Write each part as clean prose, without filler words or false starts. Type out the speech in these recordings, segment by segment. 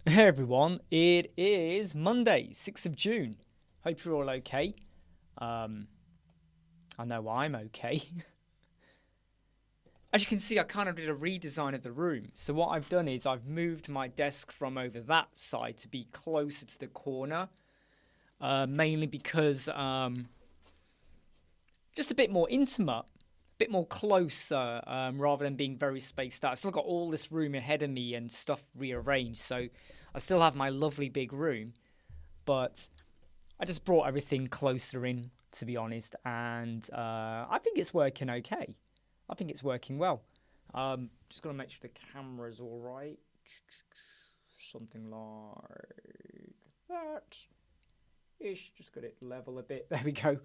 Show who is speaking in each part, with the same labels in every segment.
Speaker 1: Hey everyone, it is Monday, 6th of June. Hope you're all okay. I know I'm okay. As you can see, I kind of did a redesign of the room. So what I've done is I've moved my desk from over that side to be closer to the corner. Mainly because just a bit more intimate, a bit more closer, rather than being very spaced out. I've still got all this room ahead of me and stuff rearranged. So I still have my lovely big room, but I just brought everything closer in, to be honest, and I think it's working okay. I think it's working well. Just gonna make sure the camera's all right. Something like that. Ish. Just got it level a bit. There we go.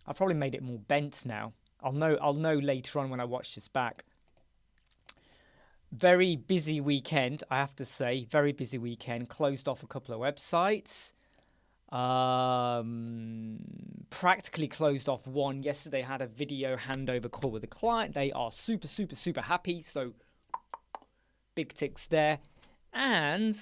Speaker 1: I've probably made it more bent now. I'll know later on when I watch this back. Very busy weekend, I have to say. Very busy weekend. Closed off a couple of websites. Practically closed off one. Yesterday had a video handover call with a client. They are super, super, super happy. So big ticks there. And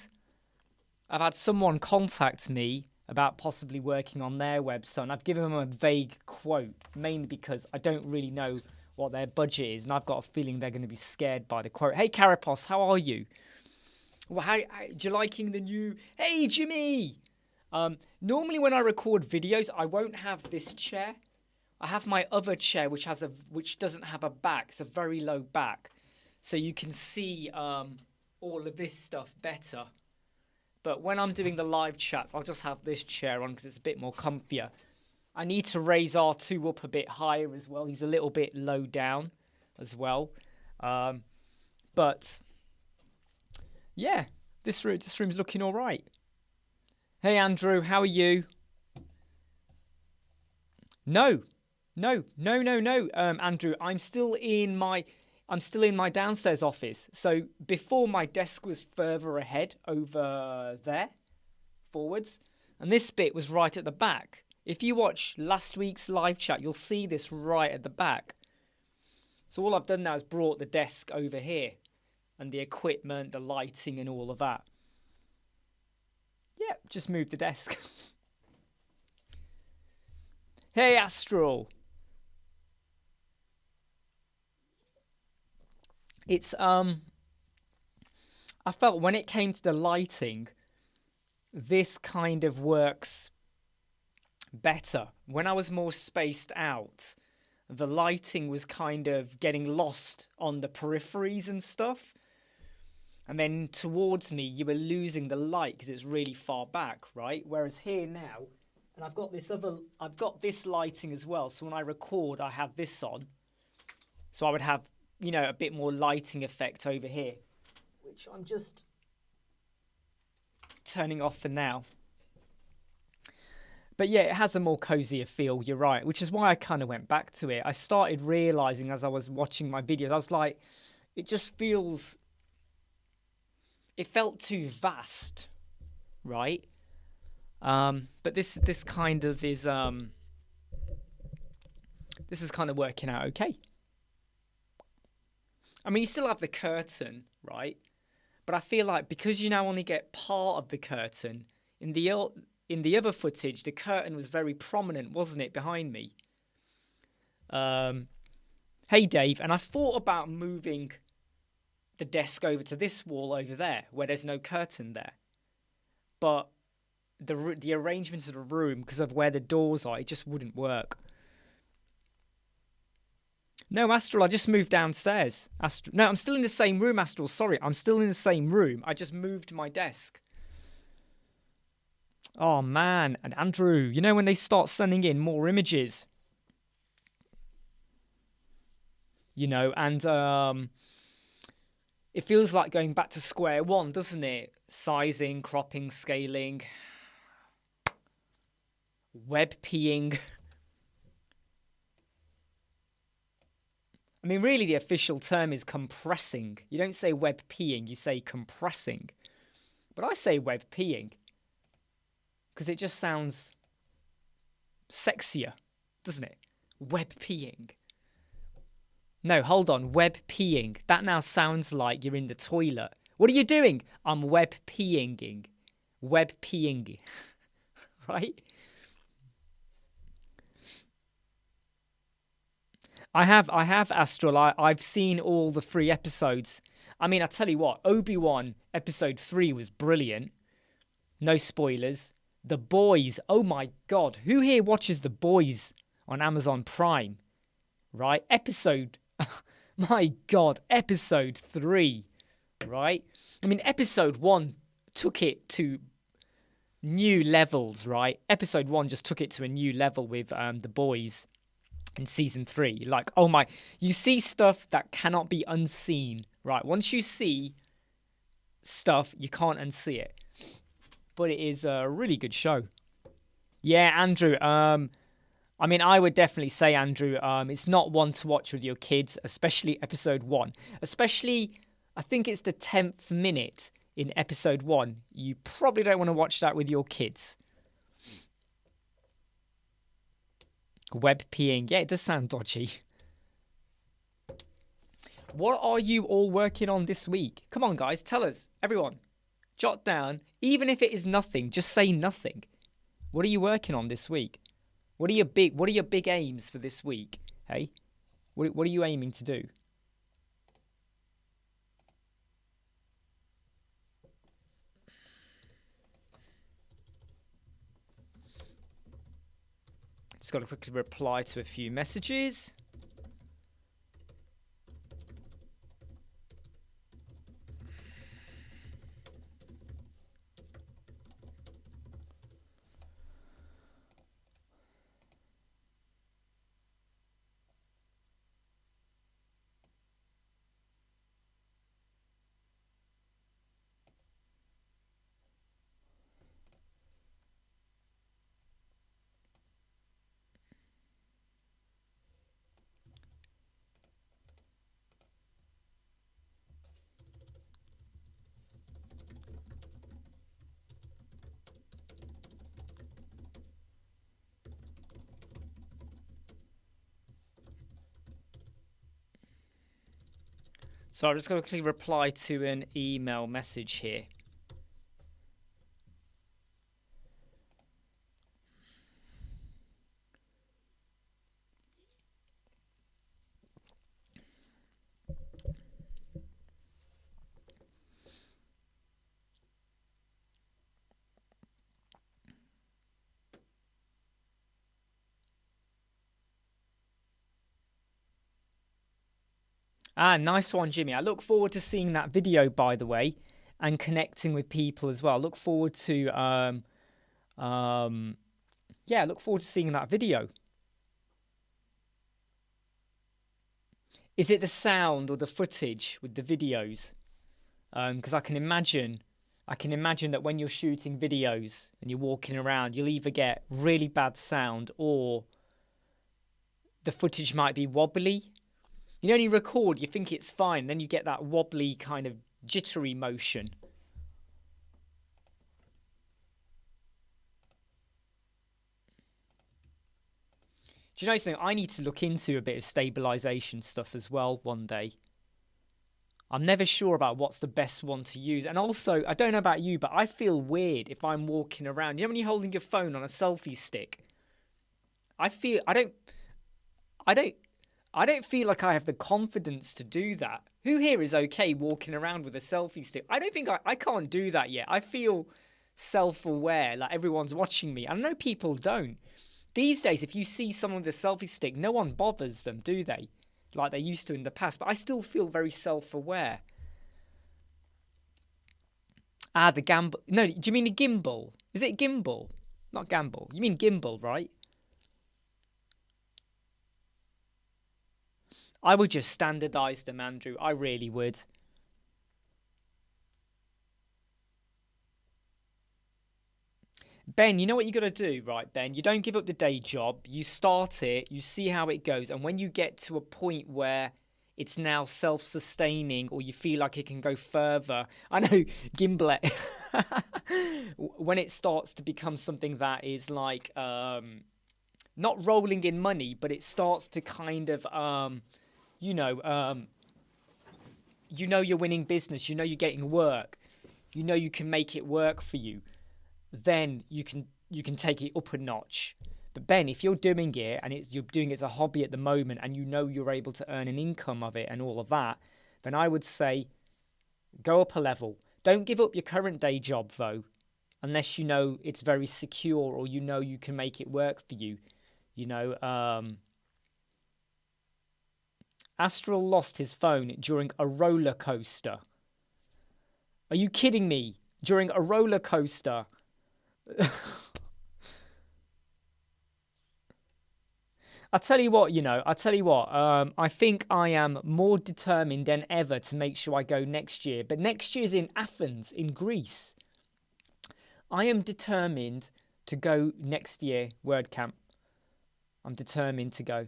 Speaker 1: I've had someone contact me about possibly working on their website. And I've given them a vague quote, mainly because I don't really know what their budget is. And I've got a feeling they're going to be scared by the quote. Hey, Carapos, how are you? Well, how you liking the new... Hey, Jimmy! Normally when I record videos, I won't have this chair. I have my other chair, which doesn't have a back. It's a very low back. So you can see all of this stuff better. But when I'm doing the live chats, I'll just have this chair on because it's a bit more comfier. I need to raise R2 up a bit higher as well. He's a little bit low down as well. But yeah, this room's looking all right. Hey, Andrew, how are you? No, Andrew, I'm still in my downstairs office. So before, my desk was further ahead over there, forwards, and this bit was right at the back. If you watch last week's live chat, you'll see this right at the back. So all I've done now is brought the desk over here and the equipment, the lighting and all of that. Yeah, just moved the desk. Hey, Astral. It's, I felt when it came to the lighting, this kind of works better. When I was more spaced out, the lighting was kind of getting lost on the peripheries and stuff. And then towards me, you were losing the light because it's really far back, right? Whereas here now, and I've got this lighting as well. So when I record, I have this on. So I would have, you know, a bit more lighting effect over here, which I'm just turning off for now. But yeah, it has a more cozier feel, you're right, which is why I kind of went back to it. I started realizing as I was watching my videos, I was like, it just feels... It felt too vast, right? But this kind of is this is kind of working out okay. I mean, you still have the curtain, right? But I feel like because you now only get part of the curtain, in the other footage, the curtain was very prominent, wasn't it, behind me? Hey, Dave, and I thought about moving the desk over to this wall over there where there's no curtain there, but the arrangement of the room, because of where the doors are, it just wouldn't work. No, Astral, I just moved downstairs. No, I'm still in the same room, Astral. Sorry, I'm still in the same room. I just moved my desk. Oh man, and Andrew, you know when they start sending in more images, you know, and it feels like going back to square one, doesn't it? Sizing, cropping, scaling, web peeing. I mean, really, the official term is compressing. You don't say web peeing, you say compressing. But I say web peeing because it just sounds sexier, doesn't it? Web peeing. No, hold on. Web peeing. That now sounds like you're in the toilet. What are you doing? I'm web peeing. Web peeing. Right? I have Astral. I've seen all the 3 episodes. I mean, I tell you what, Obi-Wan episode 3 was brilliant. No spoilers. The Boys. Oh my god. Who here watches The Boys on Amazon Prime? Right? My god, episode 3. Right? I mean, episode 1 took it to new levels, right? Episode 1 just took it to a new level with The Boys in season 3. Like, oh my, you see stuff that cannot be unseen, right? Once you see stuff, you can't unsee it. But it is a really good show. Yeah, Andrew, I mean, I would definitely say, Andrew, it's not one to watch with your kids, especially episode 1. Especially, I think it's the 10th minute in episode 1. You probably don't want to watch that with your kids. Web peeing. Yeah, it does sound dodgy. What are you all working on this week? Come on, guys, tell us. Everyone, jot down. Even if it is nothing, just say nothing. What are you working on this week? What are your big aims for this week? Hey, what are you aiming to do? Just got to quickly reply to a few messages. So I'm just going to quickly reply to an email message here. Ah, nice one, Jimmy. I look forward to seeing that video, by the way, and connecting with people as well. I look forward to, yeah, I look forward to seeing that video. Is it the sound or the footage with the videos? Because I can imagine that when you're shooting videos and you're walking around, you'll either get really bad sound or the footage might be wobbly. You know, when you record, you think it's fine, then you get that wobbly kind of jittery motion. Do you know something? I need to look into a bit of stabilization stuff as well one day. I'm never sure about what's the best one to use. And also, I don't know about you, but I feel weird if I'm walking around. You know when you're holding your phone on a selfie stick? I don't feel like I have the confidence to do that. Who here is okay walking around with a selfie stick? I don't think I can't do that yet. I feel self-aware, like everyone's watching me. I know people don't. These days, if you see someone with a selfie stick, no one bothers them, do they? Like they used to in the past. But I still feel very self-aware. Ah, the gamble. No, do you mean a gimbal? Is it gimbal? Not gamble. You mean gimbal, right? I would just standardize them, Andrew. I really would. Ben, you know what you got to do, right, Ben? You don't give up the day job. You start it, you see how it goes. And when you get to a point where it's now self-sustaining or you feel like it can go further. I know, Gimblet. When it starts to become something that is like, not rolling in money, but it starts to kind of, you know, you know you're winning business, you know you're getting work, you know you can make it work for you, then you can take it up a notch. But Ben, if you're doing it and you're doing it as a hobby at the moment and you know you're able to earn an income of it and all of that, then I would say go up a level. Don't give up your current day job though, unless you know it's very secure or you know you can make it work for you. You know, Astral lost his phone during a roller coaster. Are you kidding me? During a roller coaster? I tell you what, I think I am more determined than ever to make sure I go next year. But next year's in Athens, in Greece. I am determined to go next year, WordCamp. I'm determined to go.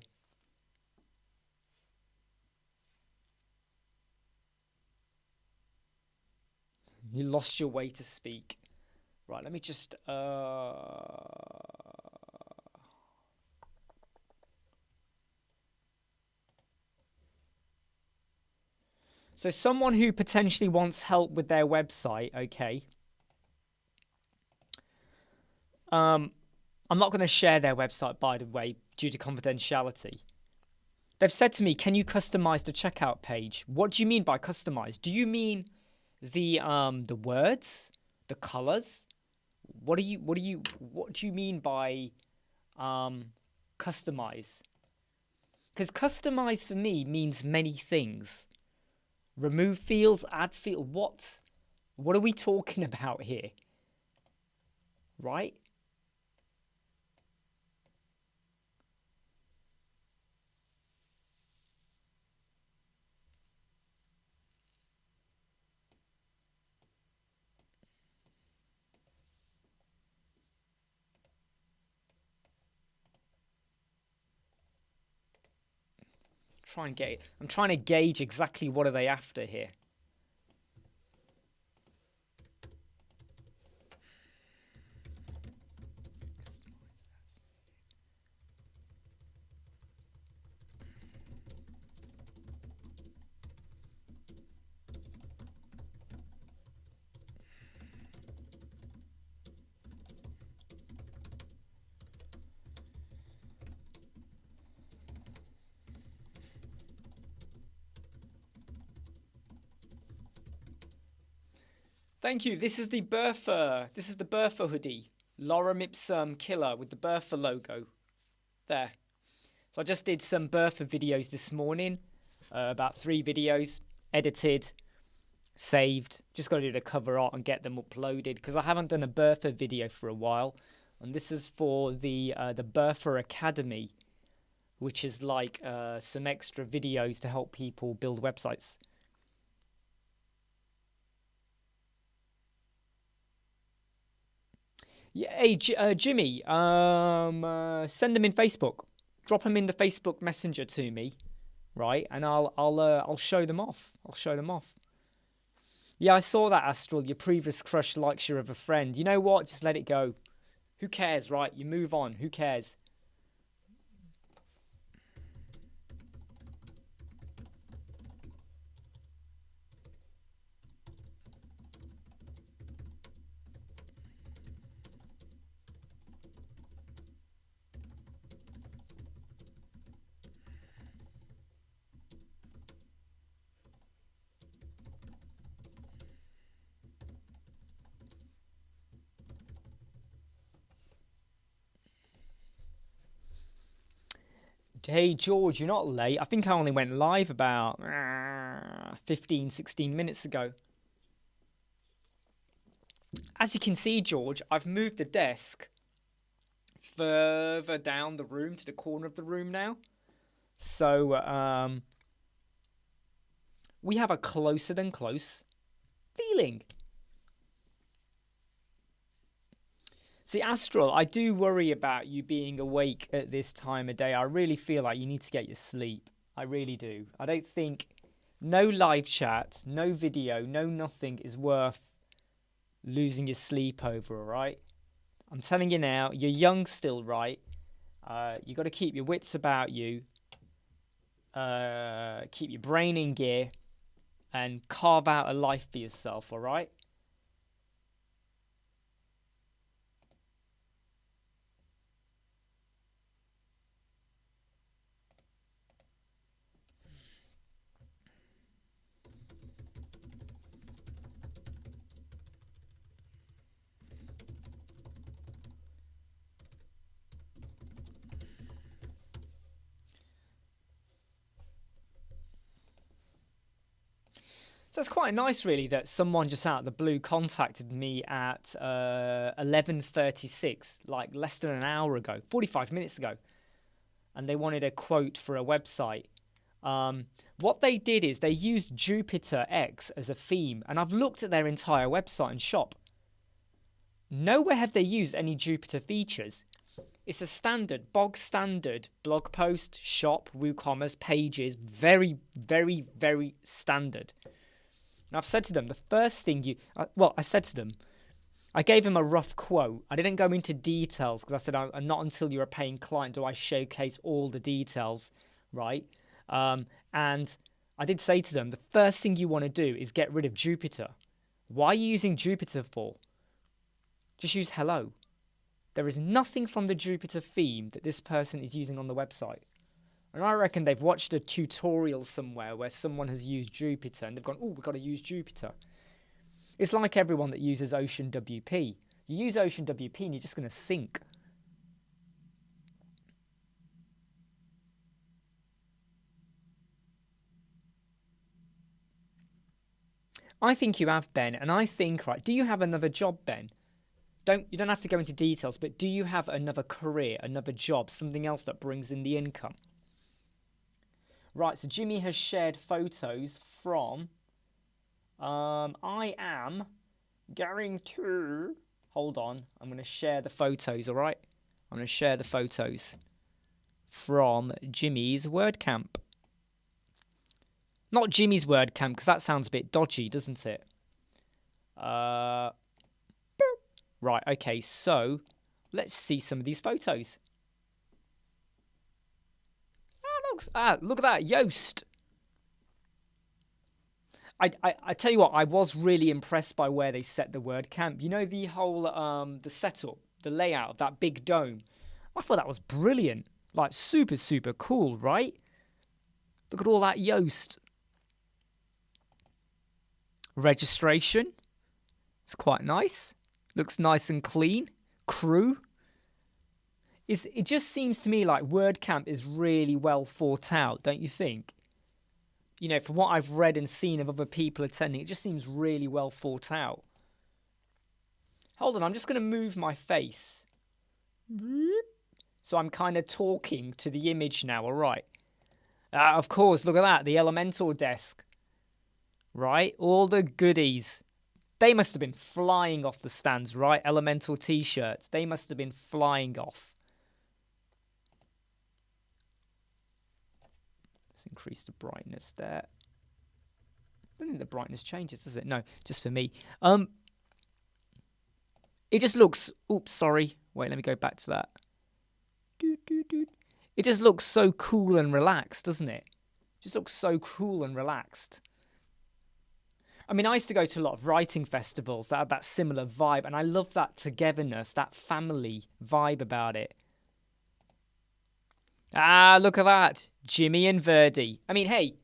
Speaker 1: You lost your way to speak. Right, let me just... So someone who potentially wants help with their website, okay. I'm not going to share their website, by the way, due to confidentiality. They've said to me, can you customize the checkout page? What do you mean by customize? Do you mean the words, the colors? What do you mean by customize? Because customize for me means many things. Remove fields, add field. What are we talking about here? Right? I'm trying to gauge exactly what are they after here. Thank you. This is the Bertha. This is the Bertha hoodie. Lorem Ipsum Killer with the Bertha logo. There. So I just did some Bertha videos this morning. About 3 videos. Edited. Saved. Just got to do the cover art and get them uploaded. Because I haven't done a Bertha video for a while. And this is for the Bertha Academy. Which is like some extra videos to help people build websites. Yeah, hey Jimmy, send them in Facebook. Drop them in the Facebook Messenger to me, right? And I'll show them off. I'll show them off. Yeah, I saw that, Astral. Your previous crush likes you of a friend. You know what? Just let it go. Who cares, right? You move on. Who cares? Hey, George, you're not late. I think I only went live about 15, 16 minutes ago. As you can see, George, I've moved the desk further down the room to the corner of the room now. So, we have a closer than close feeling. See, Astral, I do worry about you being awake at this time of day. I really feel like you need to get your sleep. I really do. I don't think no live chat, no video, no nothing is worth losing your sleep over, all right? I'm telling you now, you're young still, right? You got to keep your wits about you. Keep your brain in gear. and carve out a life for yourself, all right? So it's quite nice, really, that someone just out of the blue contacted me at 11:36, like less than an hour ago, 45 minutes ago, and they wanted a quote for a website. What they did is they used Jupyter X as a theme, and I've looked at their entire website and shop. Nowhere have they used any Jupyter features. It's a standard, bog standard blog post, shop, WooCommerce, pages, very, very, very standard. And I've said to them, the first thing I said to them, I gave them a rough quote. I didn't go into details because I said, not until you're a paying client do I showcase all the details, right? And I did say to them, the first thing you want to do is get rid of Jupyter. Why are you using Jupyter for? Just use hello. There is nothing from the Jupyter theme that this person is using on the website. And I reckon they've watched a tutorial somewhere where someone has used Jupyter and they've gone, oh, we've got to use Jupyter. It's like everyone that uses Ocean WP. You use Ocean WP and you're just going to sink. I think you have, Ben, and I think, right, do you have another job, Ben? You don't have to go into details, but do you have another career, another job, something else that brings in the income? Right, so Jimmy has shared photos from, I am going to, hold on, I'm going to share the photos, all right? I'm going to share the photos from Jimmy's WordCamp. Not Jimmy's WordCamp, because that sounds a bit dodgy, doesn't it? Right, okay, so let's see some of these photos. Look at that, Yoast. I tell you what, I was really impressed by where they set the WordCamp. You know, the whole, the setup, the layout of that big dome. I thought that was brilliant. Like, super, super cool, right? Look at all that Yoast. Registration. It's quite nice. Looks nice and clean. Crew. It just seems to me like WordCamp is really well thought out, don't you think? You know, from what I've read and seen of other people attending, it just seems really well thought out. Hold on, I'm just going to move my face. So I'm kind of talking to the image now, all right? Of course, look at that, the Elementor desk. Right, all the goodies. They must have been flying off the stands, right? Elementor t-shirts, they must have been flying off. Let's increase the brightness there. I don't think the brightness changes, does it? No, just for me. It just looks... Oops, sorry. Wait, let me go back to that. It just looks so cool and relaxed, doesn't it? It just looks so cool and relaxed. I mean, I used to go to a lot of writing festivals that had that similar vibe, and I love that togetherness, that family vibe about it. Ah, look at that. Jimmy and Verdi. I mean, hey,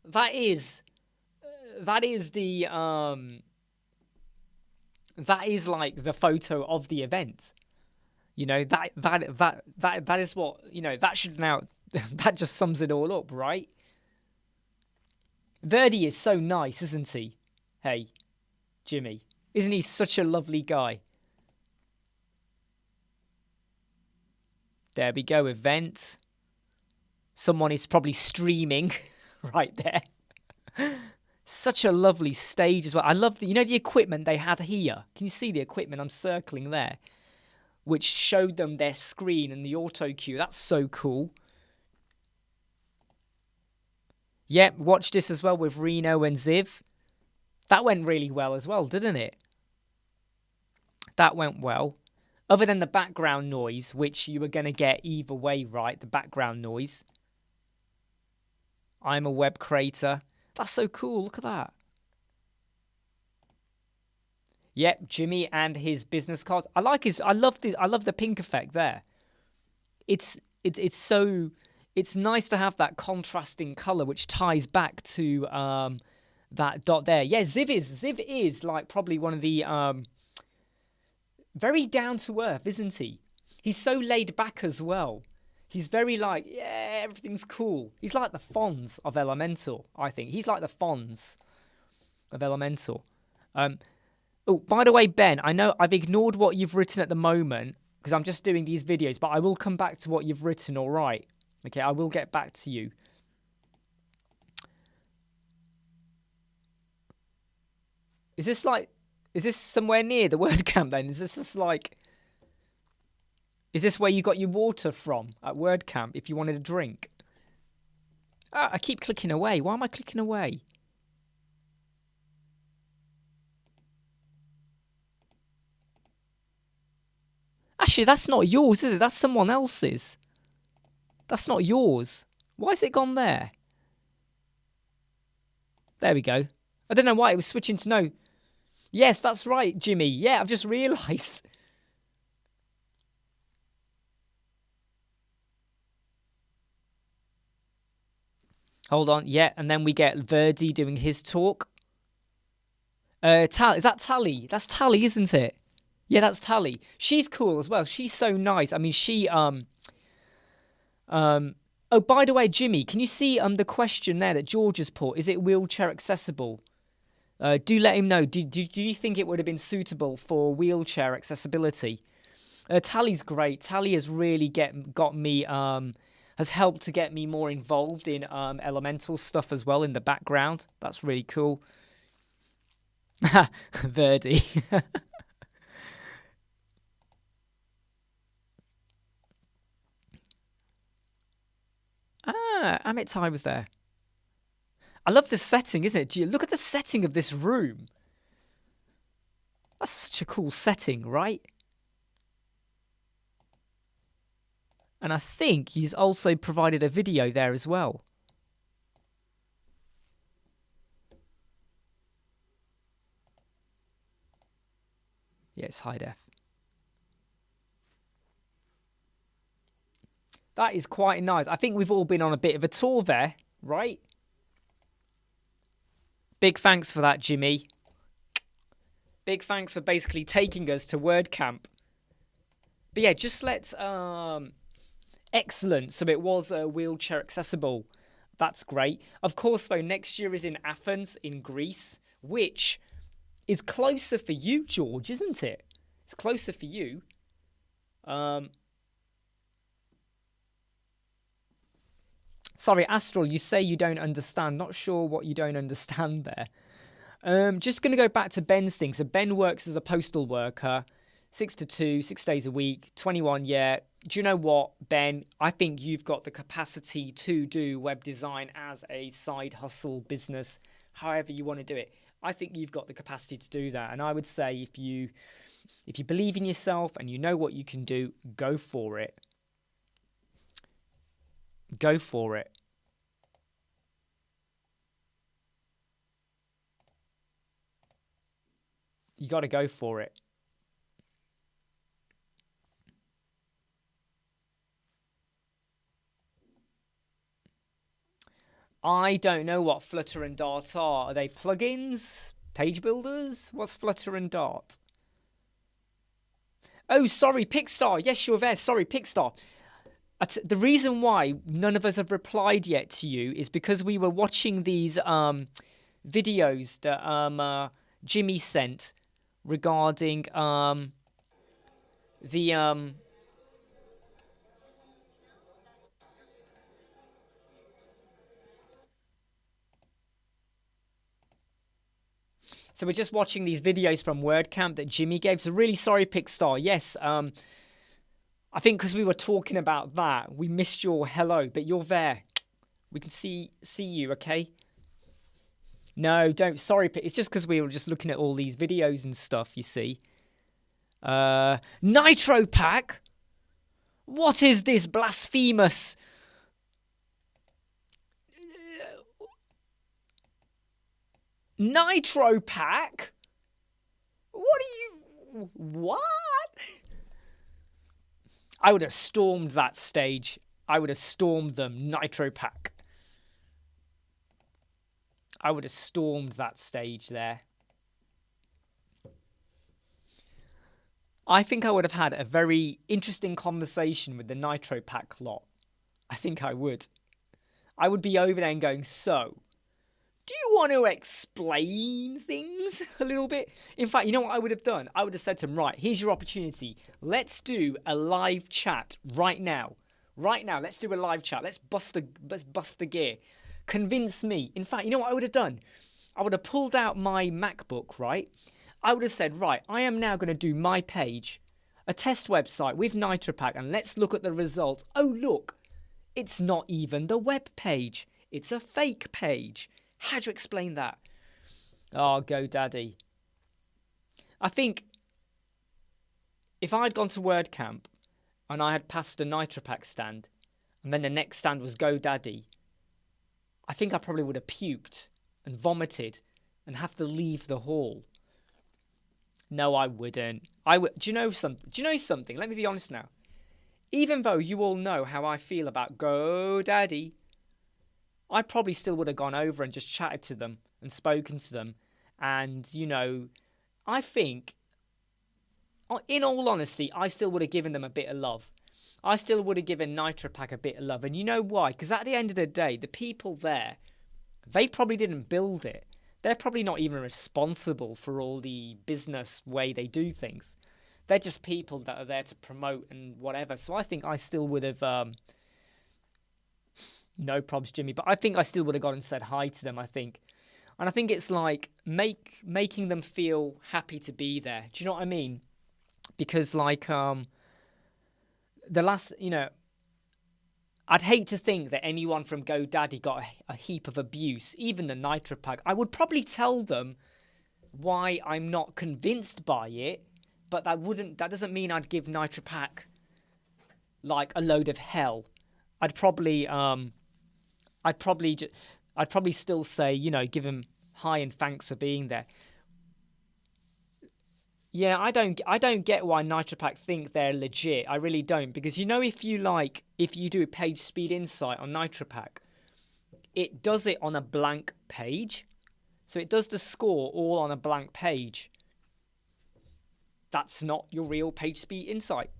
Speaker 1: that is the that is like the photo of the event. You know, that is what, you know, that should now that just sums it all up, right? Verdi is so nice, isn't he? Hey, Jimmy. Isn't he such a lovely guy? There we go, event. Someone is probably streaming right there. Such a lovely stage as well. I love the equipment they had here. Can you see the equipment? I'm circling there. Which showed them their screen and the auto cue. That's so cool. Yep, watch this as well with Reno and Ziv. That went really well as well, didn't it? That went well. Other than the background noise, which you were going to get either way, right? The background noise. I'm a web creator. That's so cool. Look at that. Yep, Jimmy and his business cards. I love the pink effect there. It's nice to have that contrasting color which ties back to that dot there. Yeah, Ziv is like probably one of the very down to earth, isn't he? He's so laid back as well. He's very like, yeah, everything's cool. He's like the Fonz of Elementor, I think. He's like the Fonz of Elementor. Oh, by the way, Ben, I know I've ignored what you've written at the moment because I'm just doing these videos, but I will come back to what you've written, all right? Okay, I will get back to you. Is this somewhere near the WordCamp then? Is this where you got your water from at WordCamp if you wanted a drink? Ah, I keep clicking away. Why am I clicking away? Actually, that's not yours, is it? That's someone else's. That's not yours. Why has it gone there? There we go. I don't know why it was switching to no. Yes, that's right, Jimmy. Yeah, I've just realised. Hold on. Yeah, and then we get Verdi doing his talk. Is that Tally? That's Tally, isn't it? Yeah, that's Tally. She's cool as well. She's so nice. I mean, she oh, by the way, Jimmy, can you see the question there that George has put? Is it wheelchair accessible? Do let him know. Do you think it would have been suitable for wheelchair accessibility? Tally's great. Tally has really got me has helped to get me more involved in elemental stuff as well in the background. That's really cool. Verdi. Amitai was there. I love the setting, isn't it? Look at the setting of this room. That's such a cool setting, right? And I think he's also provided a video there as well. Yeah, it's high def. That is quite nice. I think we've all been on a bit of a tour there, right? Big thanks for that, Jimmy. Big thanks for basically taking us to WordCamp. But yeah, just let's... excellent. So it was wheelchair accessible. That's great. Of course, though, next year is in Athens, in Greece, which is closer for you, George, isn't it? It's closer for you. Sorry, Astral, you say you don't understand. Not sure what you don't understand there. Just going to go back to Ben's thing. So Ben works as a postal worker, 6 to 2, 6 days a week, 21, yeah. Do you know what, Ben? I think you've got the capacity to do web design as a side hustle business, however you want to do it. I think you've got the capacity to do that. And I would say if you believe in yourself and you know what you can do, go for it. Go for it. You got to go for it. I don't know what Flutter and Dart are. Are they plugins? Page builders? What's Flutter and Dart? Oh, sorry, Pickstar. Yes, you're there. Sorry, Pickstar. The reason why none of us have replied yet to you is because we were watching these videos that Jimmy sent regarding the So we're just watching these videos from WordCamp that Jimmy gave. So really sorry, Pickstar. Yes, I think because we were talking about that, we missed your hello, but you're there. We can see you, okay? No, don't. Sorry, it's just because we were just looking at all these videos and stuff, you see. Nitro Pack? What is this blasphemous? Nitro pack? What? I would have stormed that stage. I would have stormed them. Nitro pack. I would have stormed that stage there. I think I would have had a very interesting conversation with the Nitro pack lot. I think I would. I would be over there and going, so, do you want to explain things a little bit? In fact, you know what I would have done? I would have said to them, right, here's your opportunity. Let's do a live chat right now. Right now, let's do a live chat. Let's bust the gear. Convince me. In fact, you know what I would have done? I would have pulled out my MacBook, right? I would have said, right, I am now going to do my page, a test website with NitroPack, and let's look at the results. Oh, look, it's not even the web page. It's a fake page. How do you explain that? Oh, GoDaddy. I think if I had gone to WordCamp and I had passed a NitroPack stand, and then the next stand was GoDaddy, I think I probably would have puked and vomited and have to leave the hall. No, I wouldn't. Do you know something? Let me be honest now. Even though you all know how I feel about GoDaddy, I probably still would have gone over and just chatted to them and spoken to them. And, you know, I think, in all honesty, I still would have given them a bit of love. I still would have given NitroPack a bit of love. And you know why? Because at the end of the day, the people there, they probably didn't build it. They're probably not even responsible for all the business way they do things. They're just people that are there to promote and whatever. So I think I still would have... no probs, Jimmy. But I think I still would have gone and said hi to them, I think. And I think it's like making them feel happy to be there. Do you know what I mean? Because like... the last... You know... I'd hate to think that anyone from GoDaddy got a heap of abuse, even the NitroPack. I would probably tell them why I'm not convinced by it, but that doesn't mean I'd give NitroPack like a load of hell. I'd probably still say, you know, give him hi and thanks for being there. Yeah, I don't get why NitroPack think they're legit. I really don't, because you know, if you do a page speed insight on NitroPack, it does it on a blank page. So it does the score all on a blank page. That's not your real page speed insight.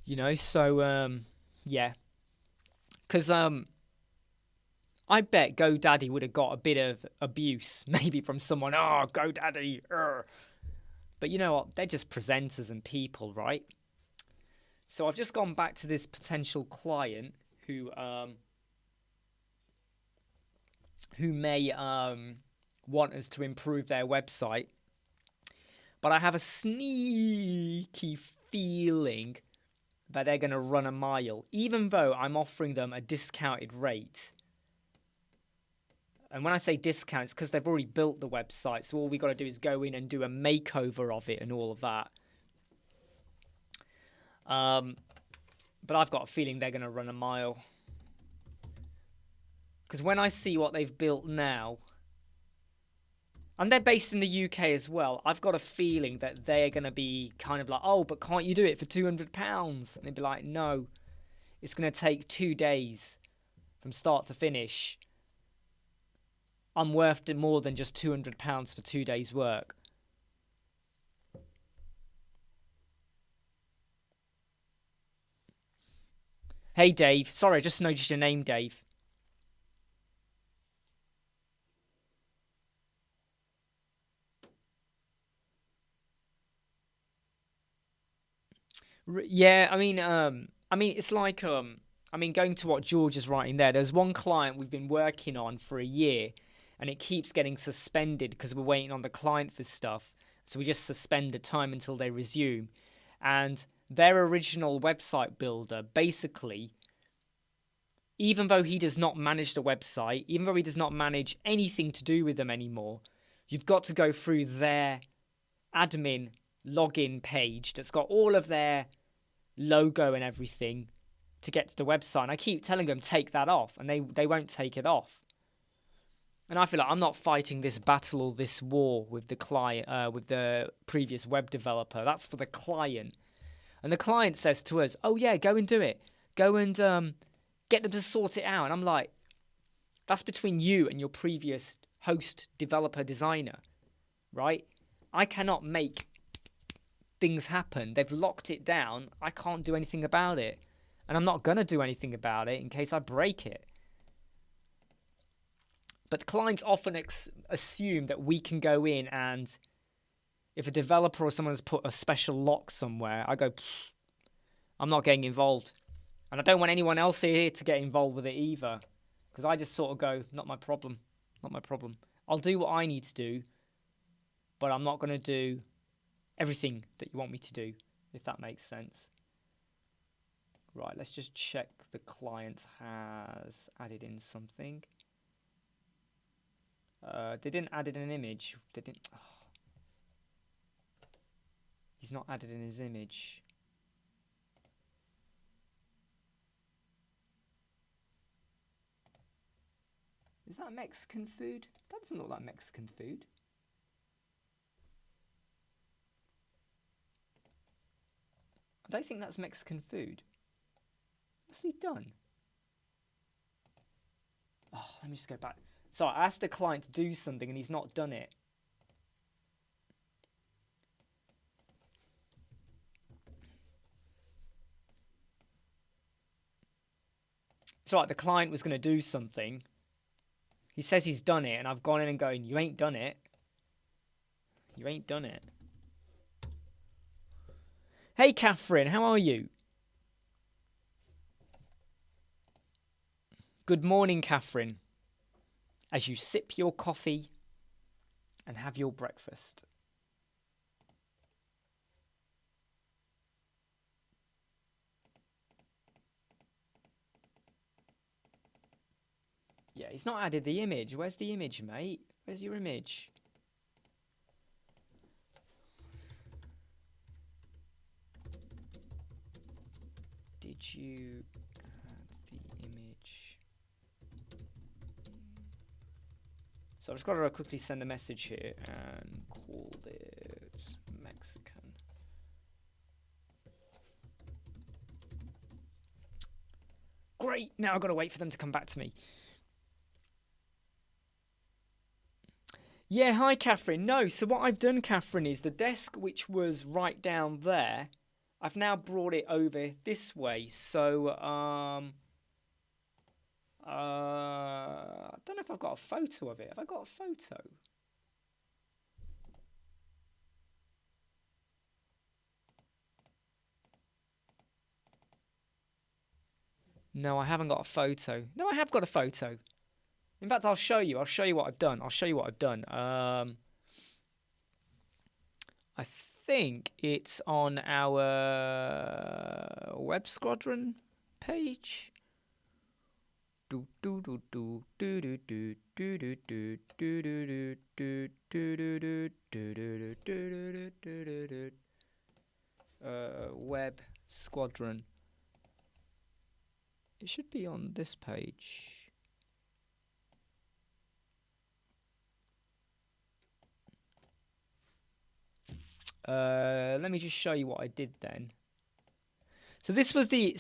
Speaker 1: You know, so, yeah. Because, I bet GoDaddy would have got a bit of abuse, maybe from someone, oh, GoDaddy, But you know what? They're just presenters and people, right? So I've just gone back to this potential client who may want us to improve their website. But I have a sneaky feeling that they're going to run a mile, even though I'm offering them a discounted rate. And when I say discount, it's because they've already built the website, so all we got to do is go in and do a makeover of it and all of that. But I've got a feeling they're going to run a mile. Because when I see what they've built now, and they're based in the UK as well, I've got a feeling that they're going to be kind of like, oh, but can't you do it for £200? And they'd be like, no, it's going to take 2 days from start to finish. I'm worth more than just £200 for 2 days' work. Hey, Dave. Sorry, I just noticed your name, Dave. Yeah, I mean, it's like, going to what George is writing there. There's one client we've been working on for a year, and it keeps getting suspended because we're waiting on the client for stuff. So we just suspend the time until they resume. And their original website builder basically even though he does not manage the website, even though he does not manage anything to do with them anymore, you've got to go through their admin login page that's got all of their logo and everything to get to the website. And I keep telling them, take that off, and they won't take it off. And I feel like I'm not fighting this battle or this war with the client, with the previous web developer. That's for the client. And the client says to us, oh yeah, go and do it. Go and get them to sort it out. And I'm like, that's between you and your previous host, developer, designer, right? I cannot make things happen. They've locked it down. I can't do anything about it. And I'm not going to do anything about it in case I break it. But clients often assume that we can go in, and if a developer or someone has put a special lock somewhere, I go, I'm not getting involved. And I don't want anyone else here to get involved with it either. Because I just sort of go, not my problem. Not my problem. I'll do what I need to do, but I'm not going to do everything that you want me to do, if that makes sense. Right, let's just check the client has added in something. They didn't add in an image. They didn't. Oh. He's not added in his image. Is that Mexican food? That doesn't look like Mexican food. I don't think that's Mexican food. What's he done? Oh, let me just go back. So I asked the client to do something and he's not done it. It's like the client was going to do something. He says he's done it, and I've gone in and going, you ain't done it. You ain't done it. Hey, Catherine, how are you? Good morning, Catherine. As you sip your coffee and have your breakfast. Yeah, he's not added the image. Where's the image, mate? Where's your image? Did you add the image? So I've just got to quickly send a message here and called it Mexican. Great, now I've got to wait for them to come back to me. Yeah, hi, Catherine. No, so what I've done, Catherine, is the desk which was right down there, I've now brought it over this way. So, I don't know if I've got a photo of it. Have I got a photo? No, I haven't got a photo. No, I have got a photo. In fact, I'll show you. I'll show you what I've done. I'll show you what I've done. I think it's on our web Squadron page. Web Squadron. It should be on this page. Let me just show you what I did then. So this was the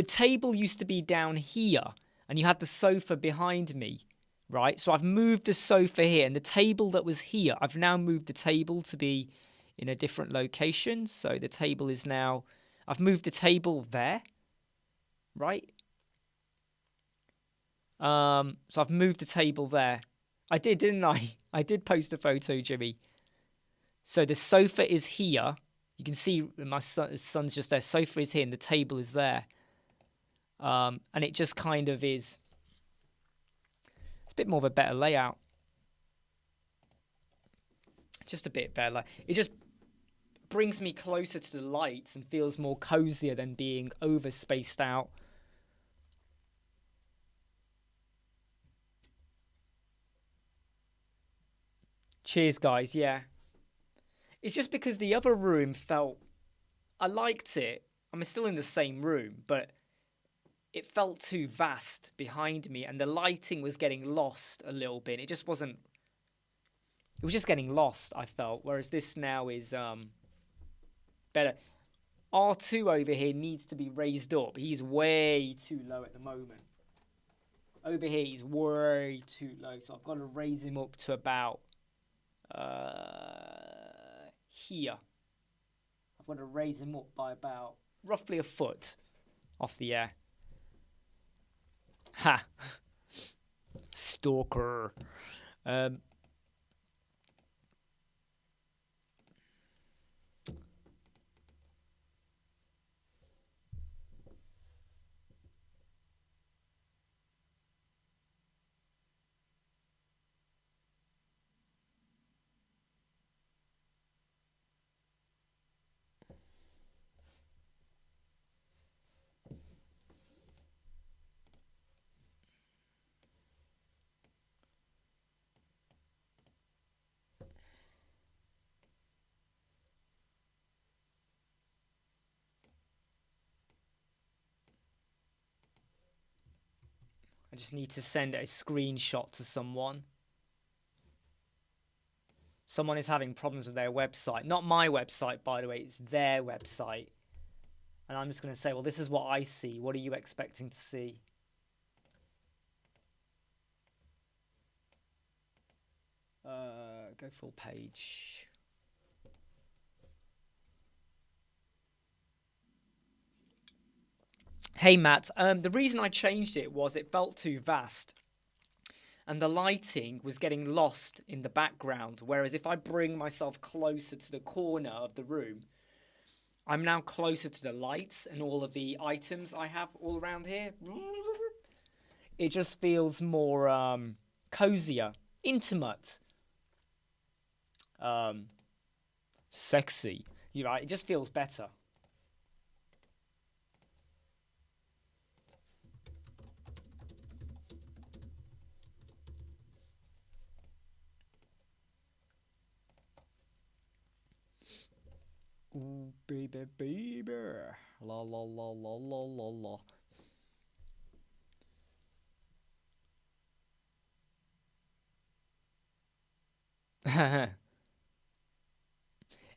Speaker 1: table used to be down here, and you had the sofa behind me, right? So I've moved the sofa here, and the table that was here, I've now moved the table to be in a different location. So the table is now, I've moved the table there, right? So I've moved the table there. I did, didn't I? I did post a photo, Jimmy. So the sofa is here. You can see my son's just there. Sofa is here and the table is there. And it just kind of is. It's a bit more of a better layout. Just a bit better. It just brings me closer to the lights and feels more cozier than being over spaced out. Cheers, guys. Yeah. It's just because the other room felt. I liked it. I'm still in the same room, but it felt too vast behind me, and the lighting was getting lost a little bit. It just wasn't. It was just getting lost, I felt. Whereas this now is better. R2 over here needs to be raised up. He's way too low at the moment. Over here, he's way too low. So I've got to raise him up to about here. I've got to raise him up by about roughly a foot off the air. Ha! Stalker. I just need to send a screenshot to someone. Someone is having problems with their website. Not my website, by the way. It's their website. And I'm just going to say, well, this is what I see. What are you expecting to see? Go full page. Hey, Matt. The reason I changed it was it felt too vast. And the lighting was getting lost in the background. Whereas if I bring myself closer to the corner of the room, I'm now closer to the lights and all of the items I have all around here. It just feels more cozier, intimate, sexy. You're right. It just feels better. Ooh, baby, baby. La, la, la, la, la, la, la.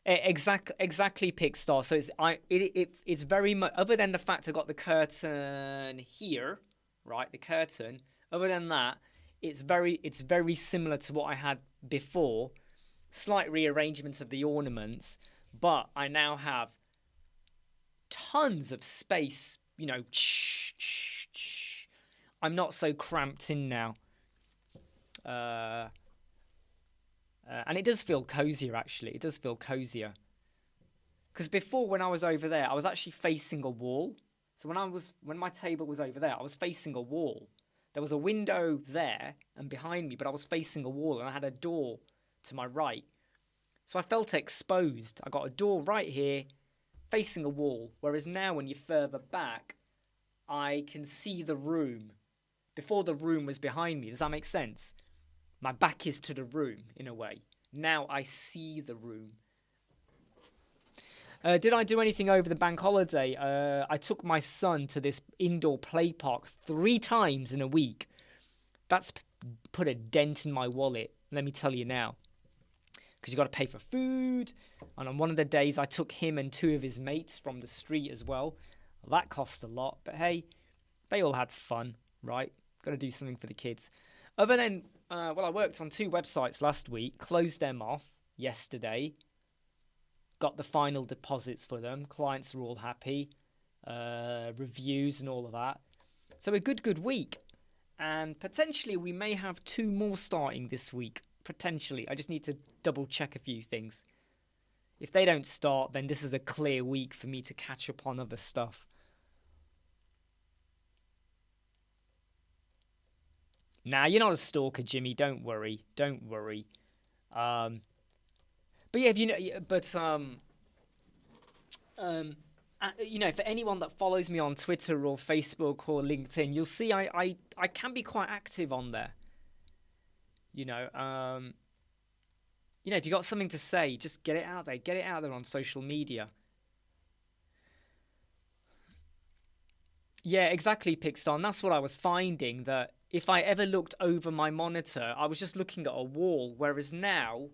Speaker 1: Exactly, Pickstar. So it's very much, other than the fact I got the curtain here, right? The curtain. Other than that, it's very similar to what I had before. Slight rearrangement of the ornaments, but I now have tons of space. You know, I'm not so cramped in now. And it does feel cozier, actually. It does feel cozier. Because before, when I was over there, I was actually facing a wall. So when my table was over there, I was facing a wall. There was a window there and behind me, but I was facing a wall and I had a door to my right. So I felt exposed. I got a door right here, facing a wall. Whereas now, when you're further back, I can see the room. Before, the room was behind me. Does that make sense? My back is to the room, in a way. Now I see the room. Did I do anything over the bank holiday? I took my son to this indoor play park 3 times in a week. That's put a dent in my wallet, let me tell you now. Because you got to pay for food. And on one of the days, I took him and 2 of his mates from the street as well. That cost a lot. But hey, they all had fun, right? Got to do something for the kids. Other than, I worked on 2 websites last week. Closed them off yesterday. Got the final deposits for them. Clients are all happy. Reviews and all of that. So a good week. And potentially we may have 2 more starting this week. Potentially. I just need to double check a few things. If they don't start, then this is a clear week for me to catch up on other stuff. Nah, you're not a stalker, Jimmy. Don't worry. Don't worry. But yeah, if you know, you know, for anyone that follows me on Twitter or Facebook or LinkedIn, you'll see I can be quite active on there. You know, You know, if you got something to say, just get it out there. Get it out there on social media. Yeah, exactly, Pixar. And that's what I was finding, that if I ever looked over my monitor, I was just looking at a wall. Whereas now,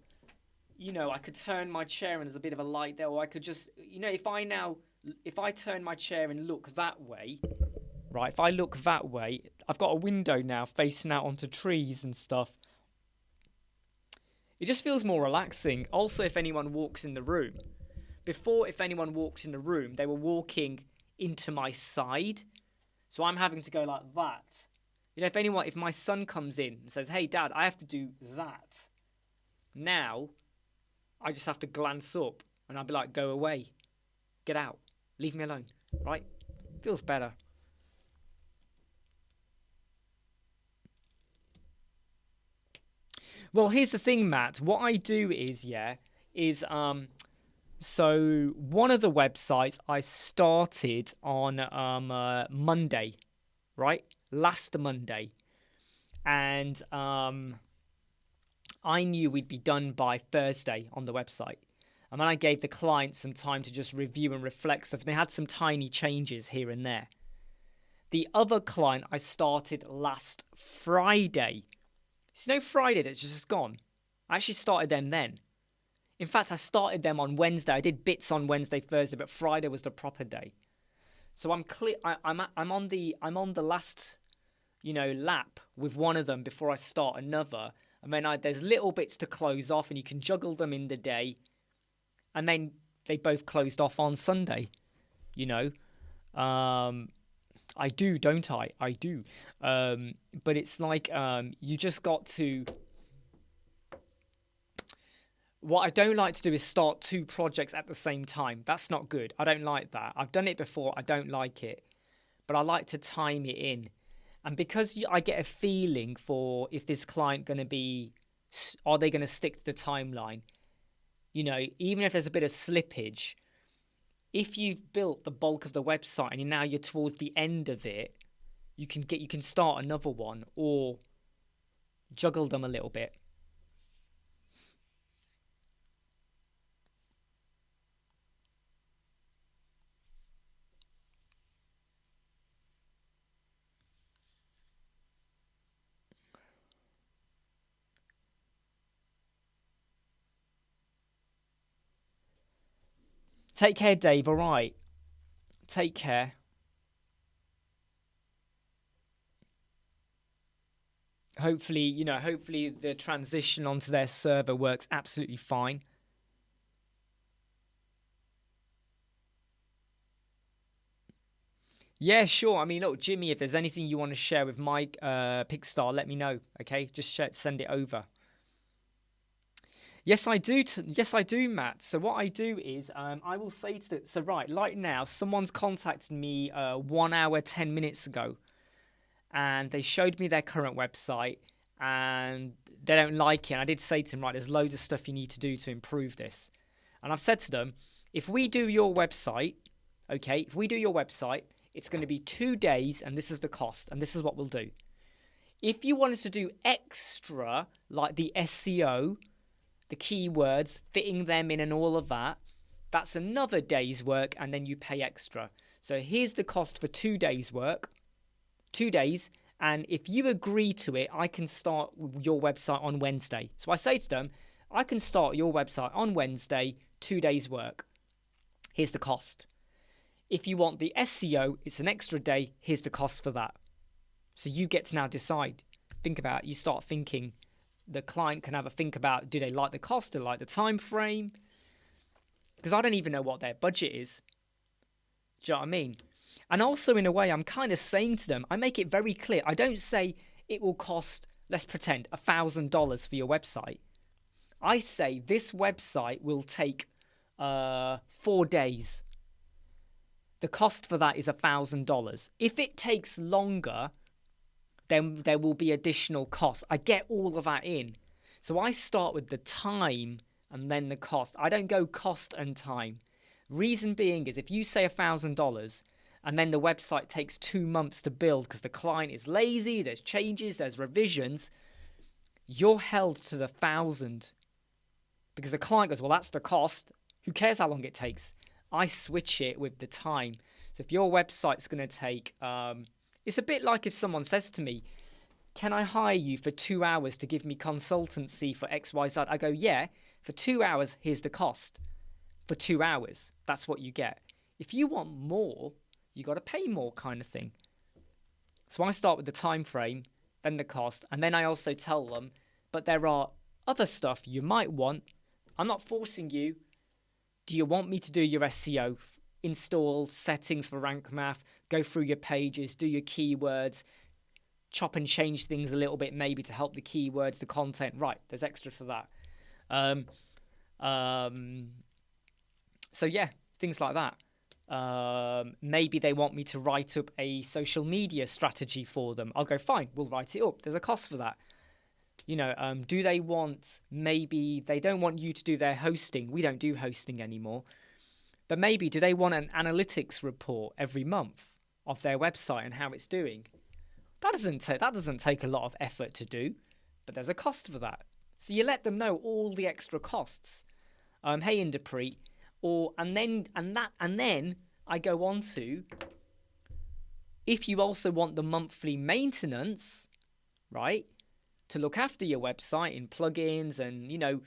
Speaker 1: you know, I could turn my chair and there's a bit of a light there, or I could just, you know, if I turn my chair and look that way, right, if I look that way, I've got a window now facing out onto trees and stuff. It just feels more relaxing. Also, if anyone walks in the room. Before, if anyone walked in the room, they were walking into my side. So I'm having to go like that. You know, if my son comes in and says, hey, Dad, I have to do that. Now, I just have to glance up and I'll be like, go away. Get out. Leave me alone. Right? Feels better. Well, here's the thing, Matt. What I do is, so one of the websites I started on Monday, right? Last Monday. And I knew we'd be done by Thursday on the website. And then I gave the client some time to just review and reflect stuff. They had some tiny changes here and there. The other client I started last Friday. So, you know, Friday that's just gone. I actually started them then. In fact, I started them on Wednesday. I did bits on Wednesday, Thursday, but Friday was the proper day. So I'm clear. I'm on the last, you know, lap with one of them before I start another. And then there's little bits to close off, and you can juggle them in the day. And then they both closed off on Sunday. You know, I do, don't I? I do. But it's like you just got to... What I don't like to do is start two projects at the same time. That's not good. I don't like that. I've done it before. I don't like it. But I like to time it in. And because I get a feeling for if this client going to be... Are they going to stick to the timeline? You know, even if there's a bit of slippage... If you've built the bulk of the website and now you're towards the end of it, you can start another one or juggle them a little bit. Take care, Dave. All right. Take care. Hopefully the transition onto their server works absolutely fine. Yeah, sure. I mean, look, Jimmy, if there's anything you want to share with Mike, Pickstar, let me know. Okay, just send it over. Yes, I do. Yes, I do, Matt. So what I do is I will say to... So right now, someone's contacted me 1 hour, 10 minutes ago. And they showed me their current website. And they don't like it. And I did say to them, right, there's loads of stuff you need to do to improve this. And I've said to them, if we do your website, okay, if we do your website, it's going to be 2 days and this is the cost. And this is what we'll do. If you wanted to do extra, like the SEO... the keywords, fitting them in and all of that, that's another day's work and then you pay extra. So here's the cost for 2 days work, 2 days, and if you agree to it, I can start your website on Wednesday. So I say to them, I can start your website on Wednesday, 2 days work. Here's the cost. If you want the SEO, it's an extra day, here's the cost for that. So you get to now decide. Think about it, you start thinking. The client can have a think about, do they like the cost, do they like the time frame? Because I don't even know what their budget is. Do you know what I mean? And also, in a way, I'm kind of saying to them, I make it very clear. I don't say it will cost, let's pretend, $1,000 for your website. I say this website will take 4 days. The cost for that is $1,000. If it takes longer... then there will be additional costs. I get all of that in. So I start with the time and then the cost. I don't go cost and time. Reason being is if you say $1,000 and then the website takes 2 months to build because the client is lazy, there's changes, there's revisions, you're held to the 1,000. Because the client goes, well, that's the cost. Who cares how long it takes? I switch it with the time. So if your website's going to take, it's a bit like if someone says to me, can I hire you for 2 hours to give me consultancy for XYZ? I go, yeah, for 2 hours, here's the cost. For 2 hours, that's what you get. If you want more, you got to pay more, kind of thing. So I start with the time frame, then the cost, and then I also tell them, but there are other stuff you might want. I'm not forcing you. Do you want me to do your SEO? Install settings for rank math, go through your pages, do your keywords, chop and change things a little bit maybe to help the keywords, the content. Right, there's extra for that. So yeah, things like that. Maybe they want me to write up a social media strategy for them. I'll go, fine, we'll write it up. There's a cost for that. You know, do they want, maybe they don't want you to do their hosting. We don't do hosting anymore. But maybe do they want an analytics report every month of their website and how it's doing? That doesn't take a lot of effort to do, but there's a cost for that. So you let them know all the extra costs. Hey, Inderpreet, and then I go on to, if you also want the monthly maintenance, right, to look after your website in plugins and, you know,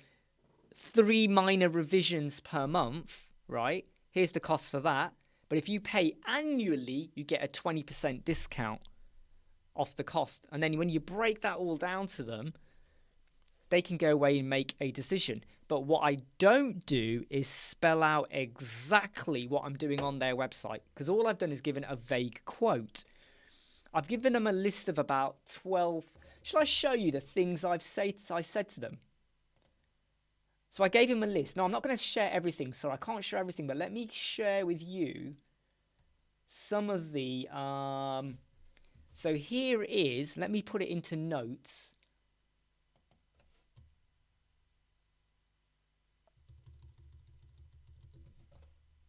Speaker 1: 3 minor revisions per month, right? Here's the cost for that. But if you pay annually, you get a 20% discount off the cost. And then when you break that all down to them, they can go away and make a decision. But what I don't do is spell out exactly what I'm doing on their website, because all I've done is given a vague quote. I've given them a list of about 12. Shall I show you the things I said to them? So I gave him a list. Now, I'm not going to share everything, so I can't share everything, but let me share with you some of the... So here is, let me put it into notes.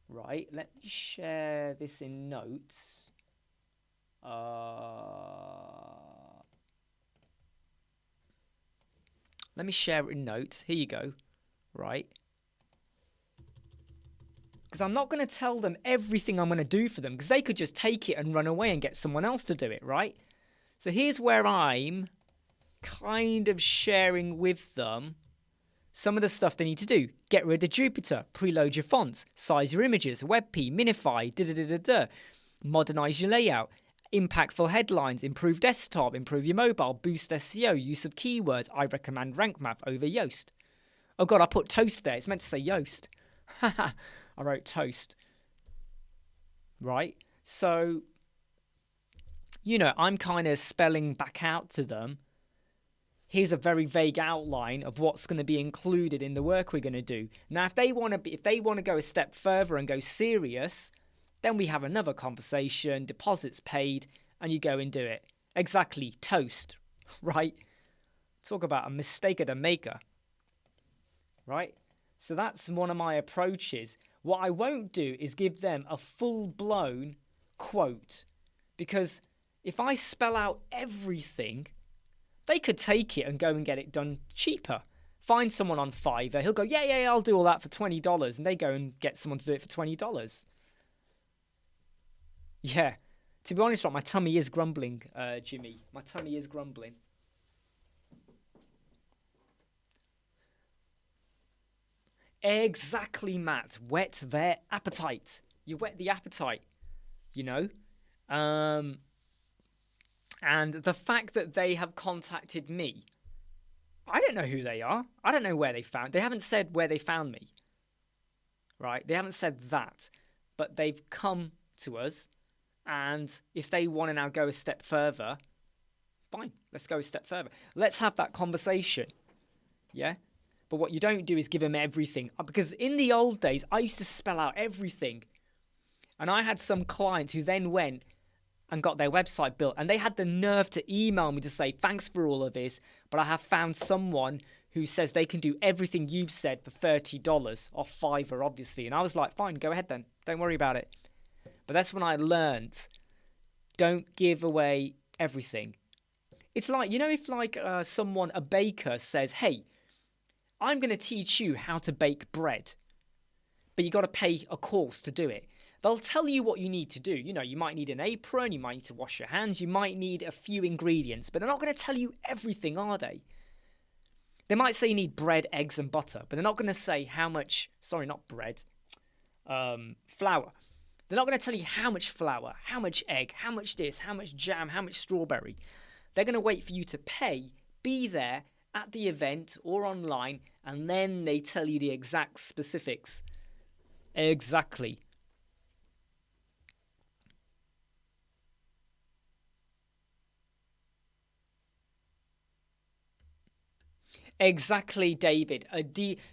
Speaker 1: Right, let me share this in notes. Let me share it in notes. Here you go. Right. Because I'm not going to tell them everything I'm going to do for them, because they could just take it and run away and get someone else to do it, right? So here's where I'm kind of sharing with them some of the stuff they need to do. Get rid of Jupyter, preload your fonts, size your images, WebP, minify, modernize your layout, impactful headlines, improve desktop, improve your mobile, boost SEO, use of keywords. I recommend Rank Math over Yoast. Oh God, I put Toast there. It's meant to say Yoast. Haha. I wrote Toast. Right? So, you know, I'm kind of spelling back out to them. Here's a very vague outline of what's going to be included in the work we're going to do. Now, if they want to go a step further and go serious, then we have another conversation, deposits paid, and you go and do it. Exactly, Toast, right? Talk about a mistake of the maker, right? So that's one of my approaches. What I won't do is give them a full-blown quote, because if I spell out everything, they could take it and go and get it done cheaper. Find someone on Fiverr, he'll go, yeah, I'll do all that for $20, and they go and get someone to do it for $20. Yeah, to be honest, right, my tummy is grumbling, Jimmy. My tummy is grumbling. Exactly, Matt. Whet their appetite. You whet the appetite, you know. And the fact that they have contacted me, I don't know who they are. I don't know where they haven't said where they found me. Right? They haven't said that. But they've come to us. And if they want to now go a step further, fine, let's go a step further. Let's have that conversation. Yeah? But what you don't do is give them everything. Because in the old days, I used to spell out everything. And I had some clients who then went and got their website built. And they had the nerve to email me to say, thanks for all of this, but I have found someone who says they can do everything you've said for $30 off Fiverr, obviously. And I was like, fine, go ahead then. Don't worry about it. But that's when I learned, don't give away everything. It's like, you know, if like a baker says, hey, I'm going to teach you how to bake bread, but you got to pay a course to do it. They'll tell you what you need to do. You know, you might need an apron, you might need to wash your hands, you might need a few ingredients, but they're not going to tell you everything, are they? They might say you need bread, eggs, and butter, but they're not going to say how much, sorry, not bread, flour. They're not going to tell you how much flour, how much egg, how much this, how much jam, how much strawberry. They're going to wait for you to pay, be there at the event or online, and then they tell you the exact specifics. Exactly. Exactly, David.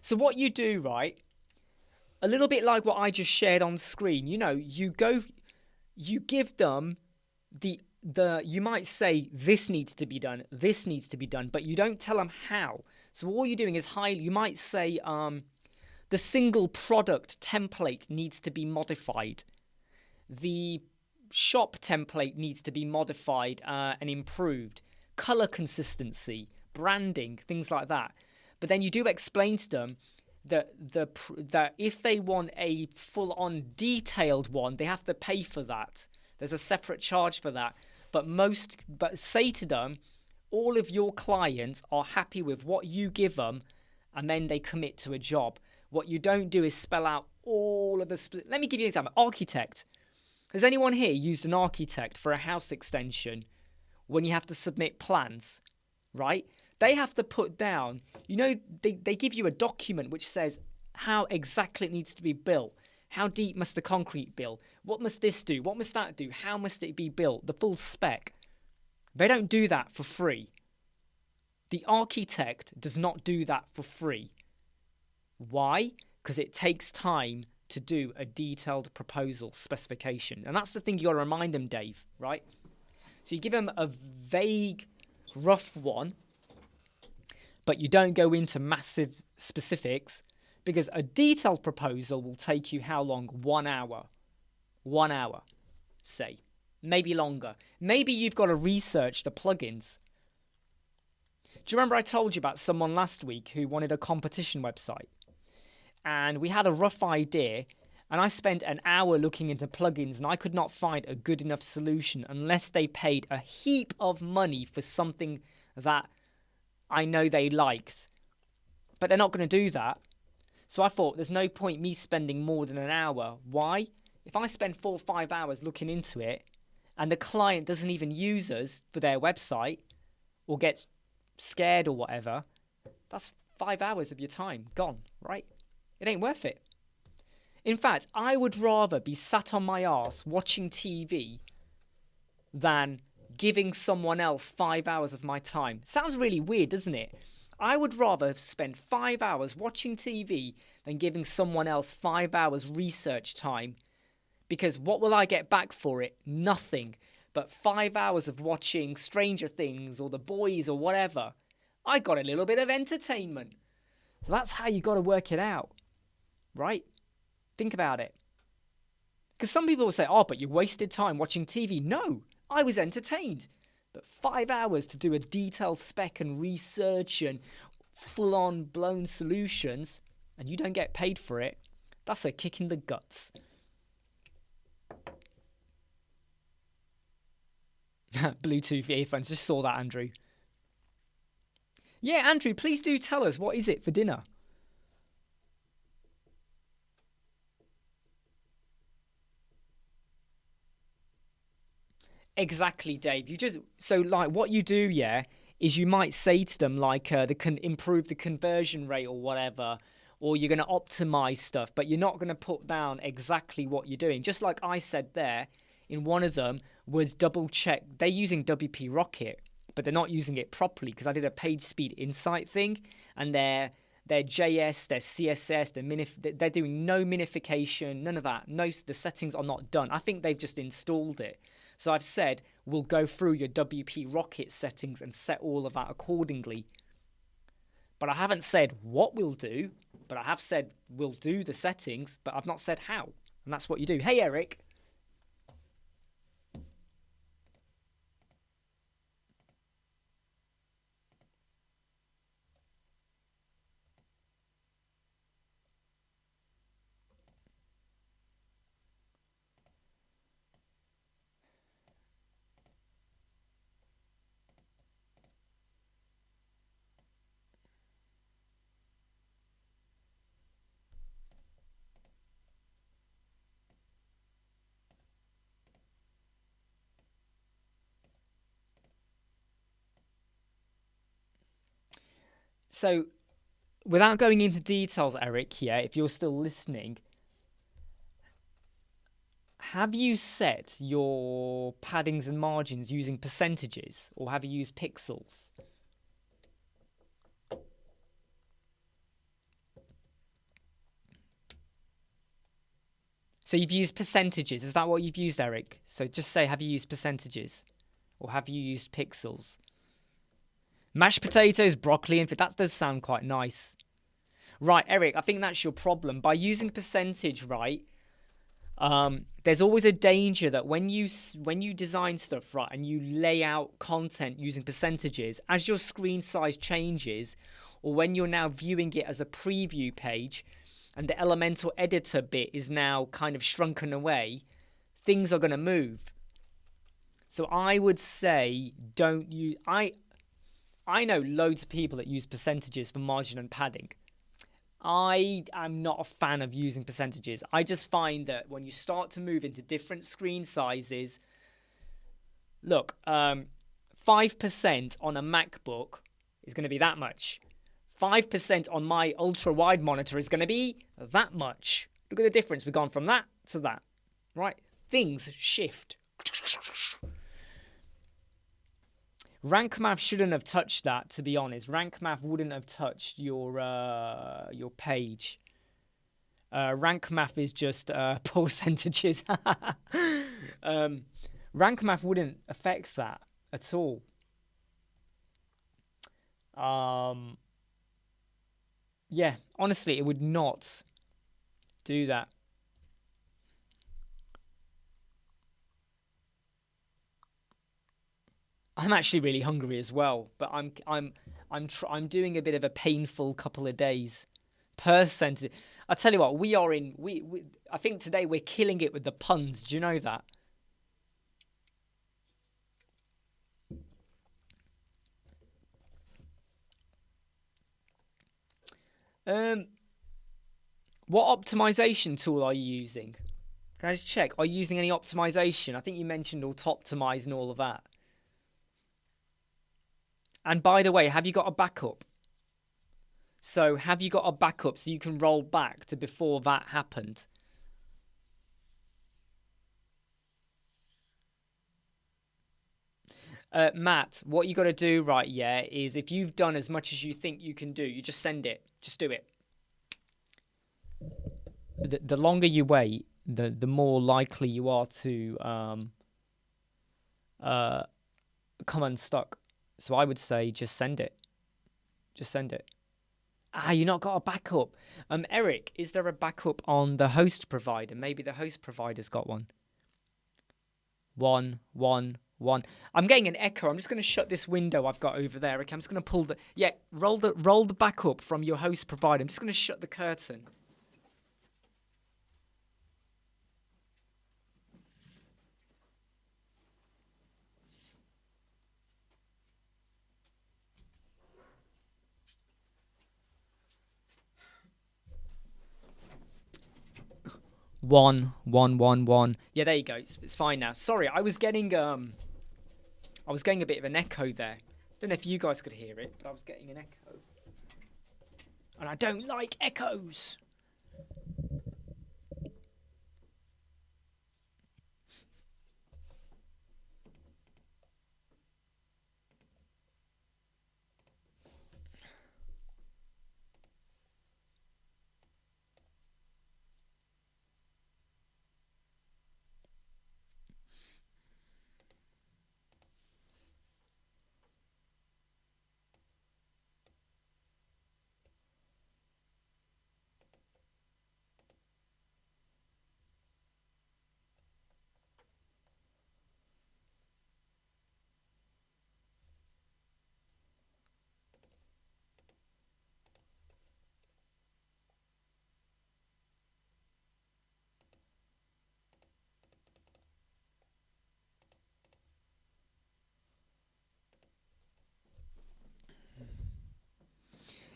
Speaker 1: So what you do, right? A little bit like what I just shared on screen. You know, you give them you might say this needs to be done, this needs to be done, but you don't tell them how. So all you're doing is you might say the single product template needs to be modified. The shop template needs to be modified and improved. Color consistency, branding, things like that. But then you do explain to them that if they want a full-on detailed one, they have to pay for that. There's a separate charge for that. But say to them, all of your clients are happy with what you give them, and then they commit to a job. What you don't do is spell out all of the... Let me give you an example. Architect. Has anyone here used an architect for a house extension when you have to submit plans, right? They have to put down, you know, they give you a document which says how exactly it needs to be built. How deep must the concrete build? What must this do? What must that do? How must it be built? The full spec. They don't do that for free. The architect does not do that for free. Why? Because it takes time to do a detailed proposal specification. And that's the thing you got to remind them, Dave, right? So you give them a vague, rough one, but you don't go into massive specifics, because a detailed proposal will take you how long? 1 hour. 1 hour, say. Maybe longer. Maybe you've got to research the plugins. Do you remember I told you about someone last week who wanted a competition website? And we had a rough idea, and I spent an hour looking into plugins, and I could not find a good enough solution unless they paid a heap of money for something that I know they liked. But they're not going to do that. So I thought there's no point me spending more than an hour. Why? If I spend 4 or 5 hours looking into it and the client doesn't even use us for their website or gets scared or whatever, that's 5 hours of your time gone, right? It ain't worth it. In fact, I would rather be sat on my arse watching TV than giving someone else 5 hours of my time. Sounds really weird, doesn't it? I would rather spend 5 hours watching TV than giving someone else 5 hours research time. Because what will I get back for it? Nothing. But 5 hours of watching Stranger Things or The Boys or whatever. I got a little bit of entertainment. So that's how you got to work it out. Right? Think about it. Because some people will say, oh, but you wasted time watching TV. No, I was entertained. But 5 hours to do a detailed spec and research and full-on blown solutions, and you don't get paid for it, that's a kick in the guts. Bluetooth earphones, just saw that, Andrew. Yeah, Andrew, please do tell us, what is it for dinner? Exactly, Dave. What you do, yeah, is you might say to them improve the conversion rate or whatever, or you're going to optimize stuff, but you're not going to put down exactly what you're doing. Just like I said there, in one of them was double check. They're using WP Rocket, but they're not using it properly, because I did a page speed insight thing, and their JS, their CSS, they're doing no minification, none of that. No, the settings are not done. I think they've just installed it. So I've said, we'll go through your WP Rocket settings and set all of that accordingly. But I haven't said what we'll do, but I have said we'll do the settings, but I've not said how. And that's what you do. Hey, Eric. So without going into details, Eric, yeah, if you're still listening, have you set your paddings and margins using percentages, or have you used pixels? So you've used percentages. Is that what you've used, Eric? So just say, have you used percentages? Or have you used pixels? Mashed potatoes, broccoli, and that does sound quite nice. Right, Eric, I think that's your problem. By using percentage, right, there's always a danger that when you design stuff, right, and you lay out content using percentages, as your screen size changes, or when you're now viewing it as a preview page, and the Elementor editor bit is now kind of shrunken away, things are going to move. So I would say don't use... I know loads of people that use percentages for margin and padding. I am not a fan of using percentages. I just find that when you start to move into different screen sizes... Look, 5% on a MacBook is going to be that much. 5% on my ultra-wide monitor is going to be that much. Look at the difference. We've gone from that to that, right? Things shift. Rank Math shouldn't have touched that, to be honest. Rank Math wouldn't have touched your page. Rank Math is just percentages. Rank Math wouldn't affect that at all. Yeah, honestly, it would not do that. I'm actually really hungry as well, but I'm doing a bit of a painful couple of days. Percentage. I tell you what, I think today we're killing it with the puns. Do you know that? What optimization tool are you using? Can I just check? Are you using any optimization? I think you mentioned Auto-Optimize and all of that. And by the way, have you got a backup? So have you got a backup so you can roll back to before that happened? Matt, what you got to do, right, yeah, is if you've done as much as you think you can do, you just send it. Just do it. The longer you wait, the more likely you are to come unstuck. So I would say just send it. Just send it. You not got a backup. Eric, is there a backup on the host provider? Maybe the host provider's got one. One. I'm getting an echo. I'm just going to shut this window I've got over there. Okay, I'm just going to pull the... Yeah, roll the backup from your host provider. I'm just going to shut the curtain. One. Yeah, there you go. It's fine now. Sorry, I was getting a bit of an echo there. Don't know if you guys could hear it, but I was getting an echo. And I don't like echoes.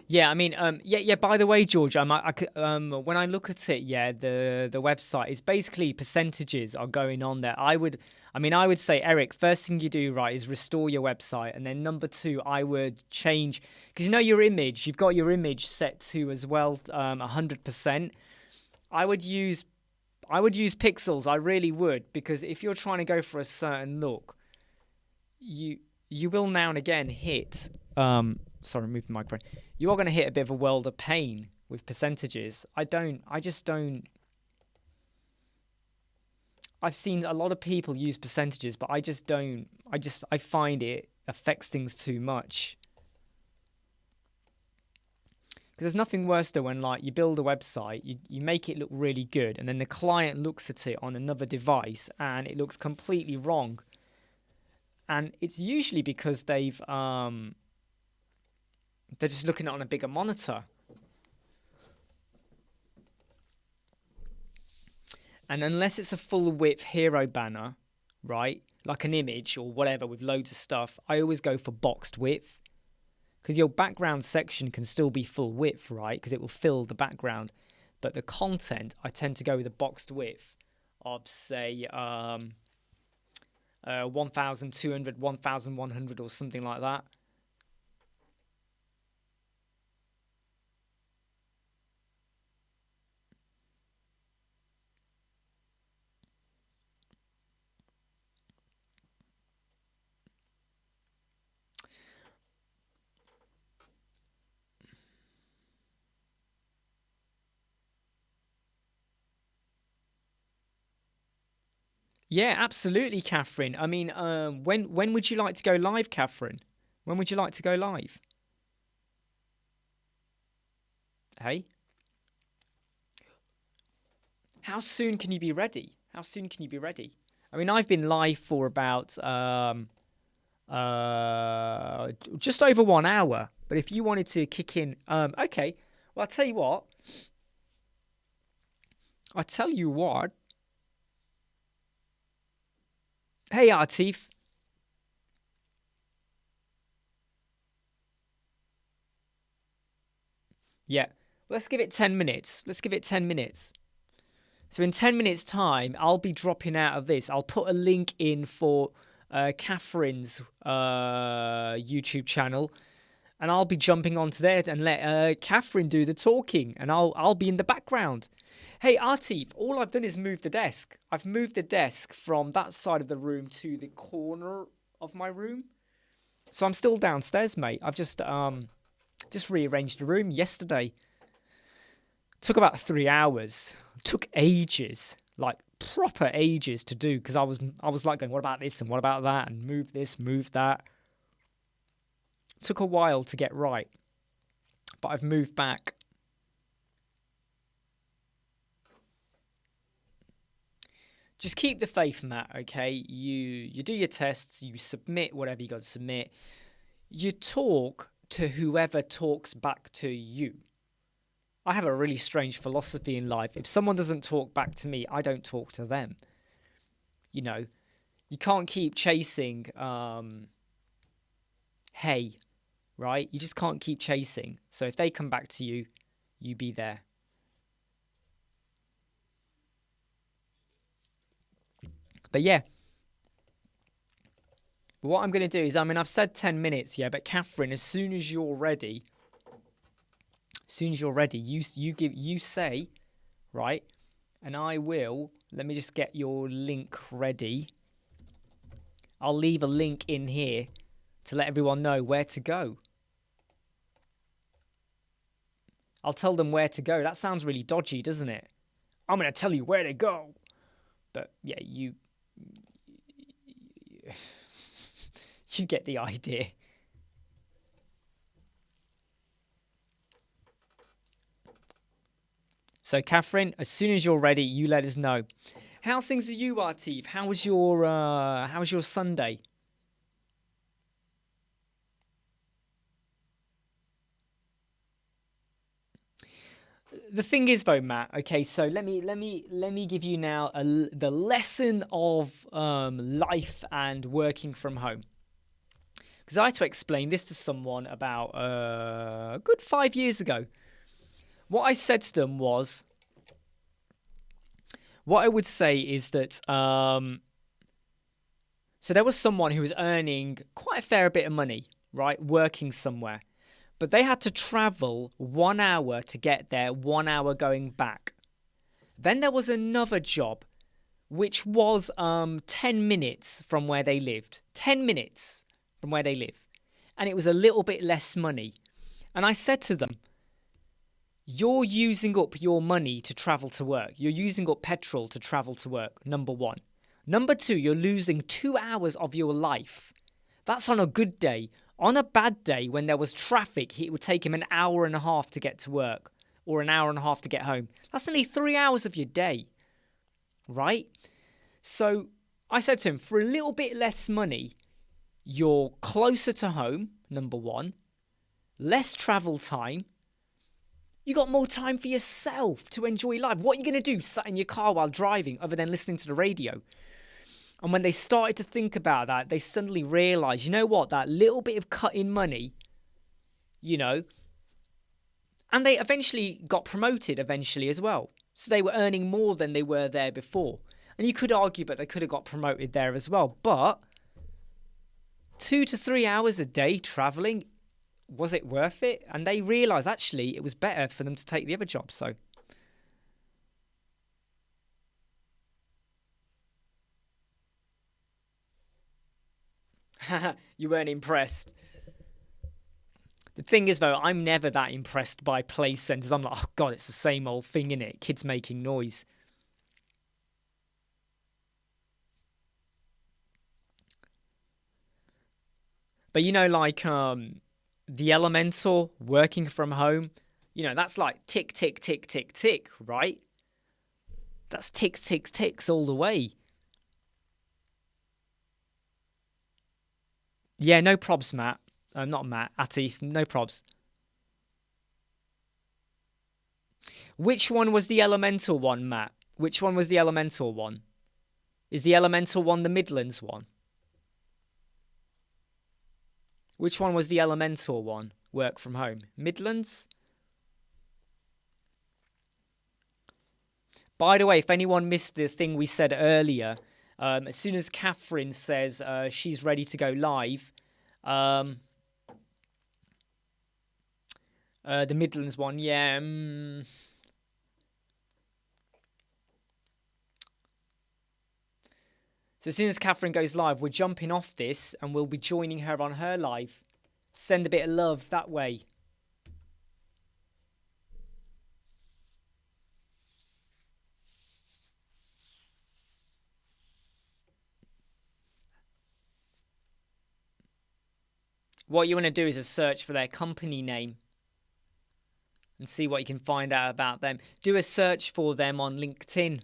Speaker 1: Yeah, I mean, yeah. By the way, George, when I look at it, yeah, the website is basically percentages are going on there. I would I mean, I would say, Eric, first thing you do, right, is restore your website. And then number two, I would change, because you know your image, you've got your image set to as well 100%. I would use pixels, I really would, because if you're trying to go for a certain look, you will now and again hit, sorry, move the microphone. You are going to hit a bit of a world of pain with percentages. I've seen a lot of people use percentages, but I find it affects things too much. Because there's nothing worse though when like you build a website, you make it look really good, and then the client looks at it on another device and it looks completely wrong. And it's usually because they're just looking at it on a bigger monitor. And unless it's a full width hero banner, right, like an image or whatever with loads of stuff, I always go for boxed width. Because your background section can still be full width, right, because it will fill the background. But the content, I tend to go with a boxed width of, say, 1,200, 1,100 or something like that. Yeah, absolutely, Catherine. I mean, when would you like to go live, Catherine? When would you like to go live? Hey? How soon can you be ready? How soon can you be ready? I mean, I've been live for about just over 1 hour. But if you wanted to kick in, okay. Well, I'll tell you what. Hey, Artif. Yeah. Let's give it 10 minutes. So in 10 minutes' time, I'll be dropping out of this. I'll put a link in for Catherine's YouTube channel, and I'll be jumping onto there and let Catherine do the talking, and I'll be in the background. Hey, Artif, all I've done is move the desk. I've moved the desk from that side of the room to the corner of my room. So I'm still downstairs, mate. I've just rearranged the room yesterday. Took about 3 hours. Took ages, like proper ages to do, because I was like going, what about this and what about that, and move this, move that. Took a while to get right, but I've moved back. Just keep the faith, Matt, okay? You do your tests, you submit whatever you got to submit. You talk to whoever talks back to you. I have a really strange philosophy in life. If someone doesn't talk back to me, I don't talk to them. You know, you can't keep chasing hey, right? You just can't keep chasing. So if they come back to you, you be there. But yeah, what I'm going to do is, I mean, I've said 10 minutes, yeah, but Catherine, as soon as you're ready, you say, right, and I will, let me just get your link ready. I'll leave a link in here to let everyone know where to go. I'll tell them where to go. That sounds really dodgy, doesn't it? I'm going to tell you where to go. But yeah, you get the idea. So, Catherine, as soon as you're ready, you let us know. How's things with you, Artif? How was your Sunday? The thing is, though, Matt. Okay, so let me give you now the lesson of life and working from home. Because I had to explain this to someone about a good 5 years ago. What I said to them was, what I would say is that So there was someone who was earning quite a fair bit of money, right, working somewhere. But they had to travel 1 hour to get there, 1 hour going back. Then there was another job, which was 10 minutes from where they lived. 10 minutes from where they live. And it was a little bit less money. And I said to them, you're using up your money to travel to work. You're using up petrol to travel to work, number one. Number two, you're losing 2 hours of your life. That's on a good day. On a bad day, when there was traffic, it would take him an hour and a half to get to work or an hour and a half to get home. That's only 3 hours of your day, right? So I said to him, for a little bit less money, you're closer to home, number one, less travel time. You got more time for yourself to enjoy life. What are you going to do sat in your car while driving other than listening to the radio? And when they started to think about that, they suddenly realised, you know what, that little bit of cut in money, you know, and they eventually got promoted eventually as well. So they were earning more than they were there before. And you could argue, but they could have got promoted there as well. But 2 to 3 hours a day travelling, was it worth it? And they realised actually it was better for them to take the other job. So you weren't impressed. The thing is, though, I'm never that impressed by play centres. I'm like, oh, God, it's the same old thing, innit? Kids making noise. But, you know, like the Elementor working from home, you know, that's like tick, tick, tick, tick, tick, right? That's ticks, ticks, ticks all the way. Yeah, no probs, Matt. Not Matt, Atif, no probs. Which one was the Elemental one, Matt? Which one was the Elemental one? Is the Elemental one the Midlands one? Which one was the Elemental one? Work from home. Midlands? By the way, if anyone missed the thing we said earlier, as soon as Catherine says she's ready to go live, the Midlands one, yeah. So as soon as Catherine goes live, we're jumping off this and we'll be joining her on her live. Send a bit of love that way. What you want to do is a search for their company name and see what you can find out about them. Do a search for them on LinkedIn,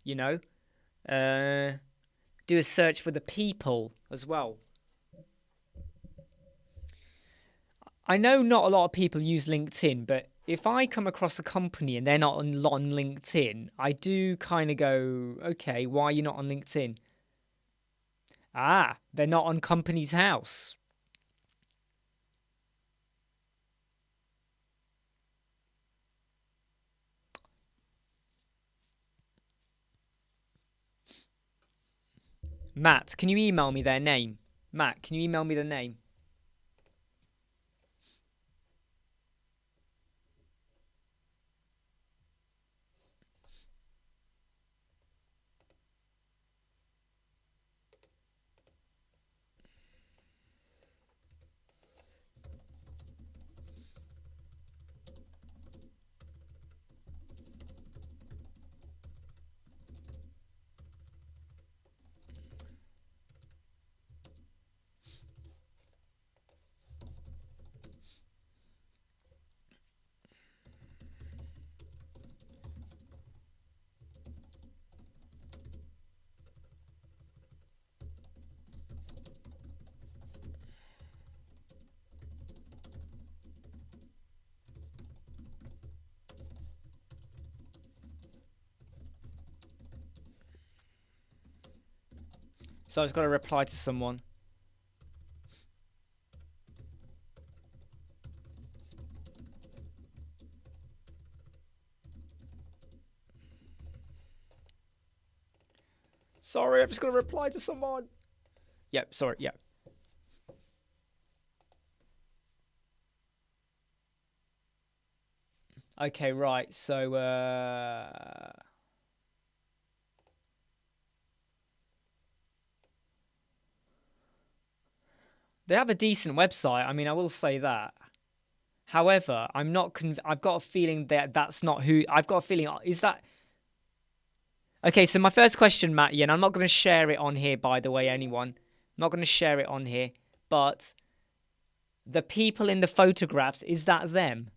Speaker 1: you know. Do a search for the people as well. I know not a lot of people use LinkedIn, but if I come across a company and they're not on LinkedIn, I do kind of go, okay, why are you not on LinkedIn? Ah, they're not on Company's House. Matt, can you email me their name? Matt, can you email me the name? So I just got to reply to someone. Sorry, I've just got to reply to someone. Yep, sorry, yep. Okay, right. So they have a decent website. I mean, I will say that. However, I'm not I've got a feeling that that's not who I've got a feeling is that. Okay, so my first question, Matty, and I'm not going to share it on here, by the way, anyone. I'm not going to share it on here, but the people in the photographs, is that them?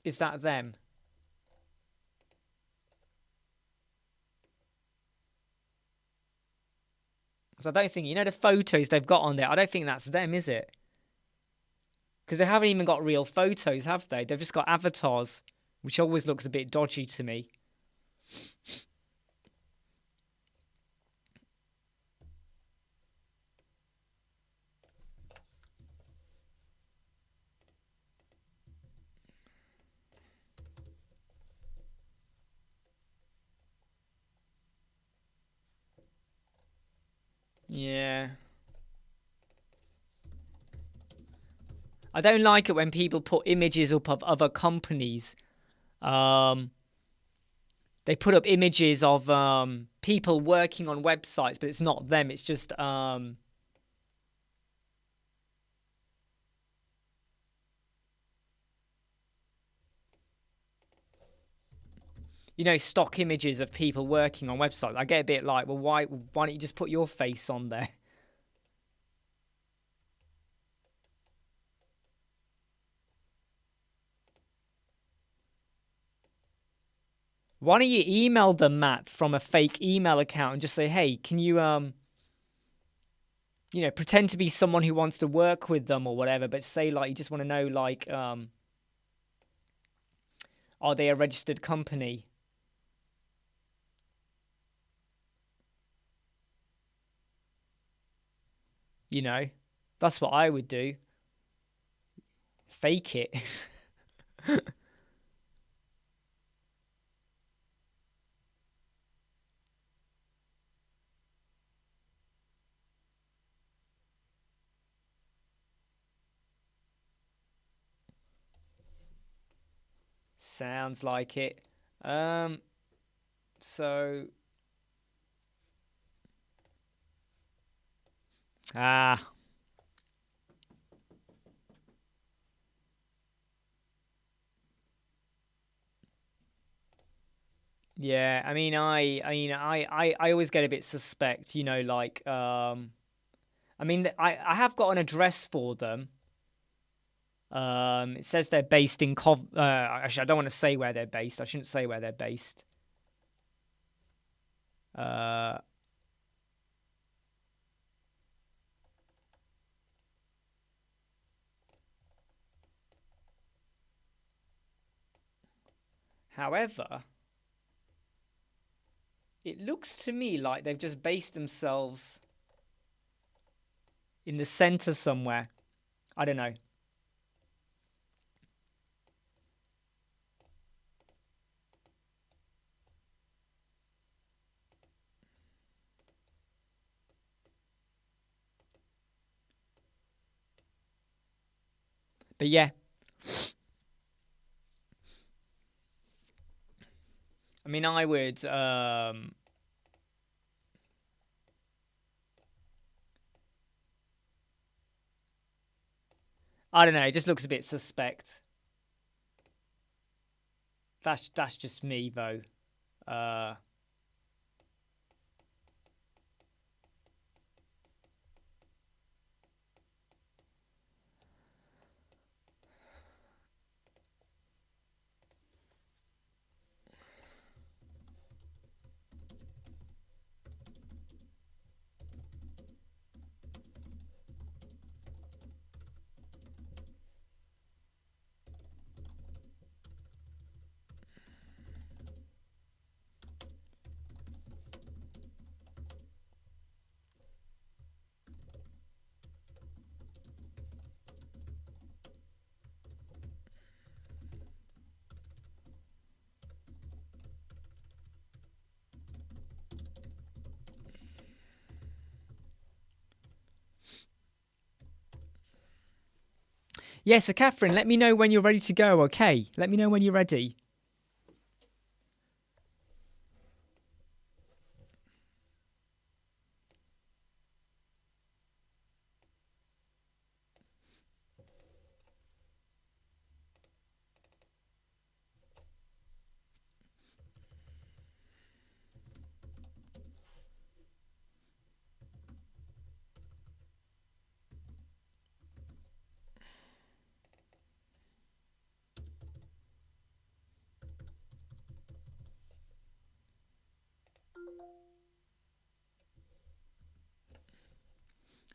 Speaker 1: Is that them? Because I don't think, you know, the photos they've got on there, I don't think that's them, is it? Because they haven't even got real photos, have they? They've just got avatars, which always looks a bit dodgy to me. Yeah. I don't like it when people put images up of other companies. They put up images of people working on websites, but it's not them. It's just you know, stock images of people working on websites. I get a bit like, well, why don't you just put your face on there? Why don't you email them, Matt, from a fake email account and just say, hey, can you you know, pretend to be someone who wants to work with them or whatever, but say like you just want to know like are they a registered company? You know, that's what I would do. Fake it. Sounds like it. So ah, yeah. I always get a bit suspect. You know, like I mean, I have got an address for them. It says they're based in actually, I don't want to say where they're based. I shouldn't say where they're based. Uh, However, it looks to me like they've just based themselves in the center somewhere. I don't know. But yeah. I mean, I would I don't know, it just looks a bit suspect. That's just me though. Uh Yeah, so Catherine, let me know when you're ready to go, okay? Let me know when you're ready.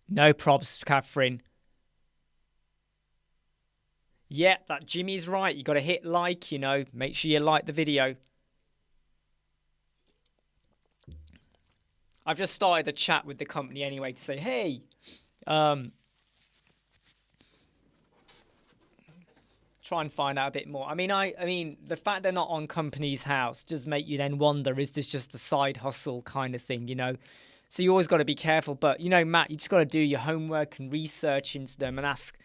Speaker 1: No probs, Catherine. Yeah, that Jimmy's right. You got to hit like, you know. Make sure you like the video. I've just started a chat with the company anyway to say, hey, try and find out a bit more. I mean, the fact they're not on company's house does make you then wonder, is this just a side hustle kind of thing, you know? So you always got to be careful. But, you know, Matt, you just got to do your homework and research into them and ask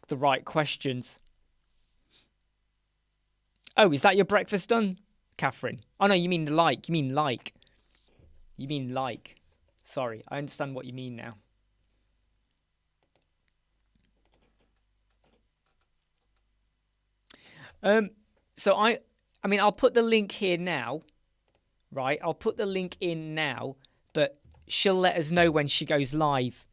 Speaker 1: the right questions. Oh, is that your breakfast done, Catherine? Oh, no, you mean like. You mean like. You mean like. Sorry, I understand what you mean now. So I mean, I'll put the link here now, right? I'll put the link in now, but she'll let us know when she goes live.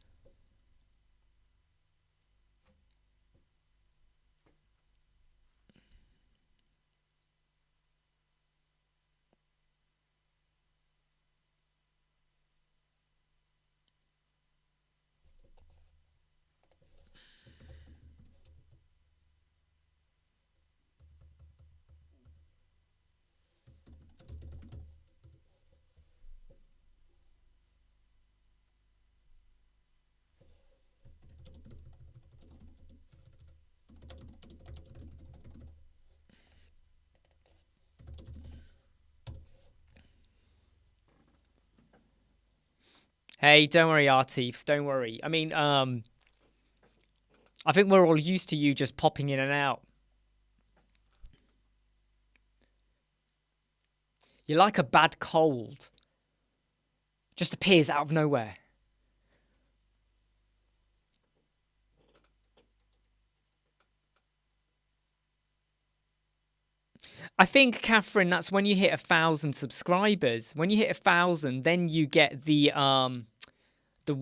Speaker 1: Hey, don't worry, Artif. Don't worry. I mean, I think we're all used to you just popping in and out. You're like a bad cold. Just appears out of nowhere. I think, Catherine, that's when you hit 1,000 subscribers. When you hit 1,000, then you get the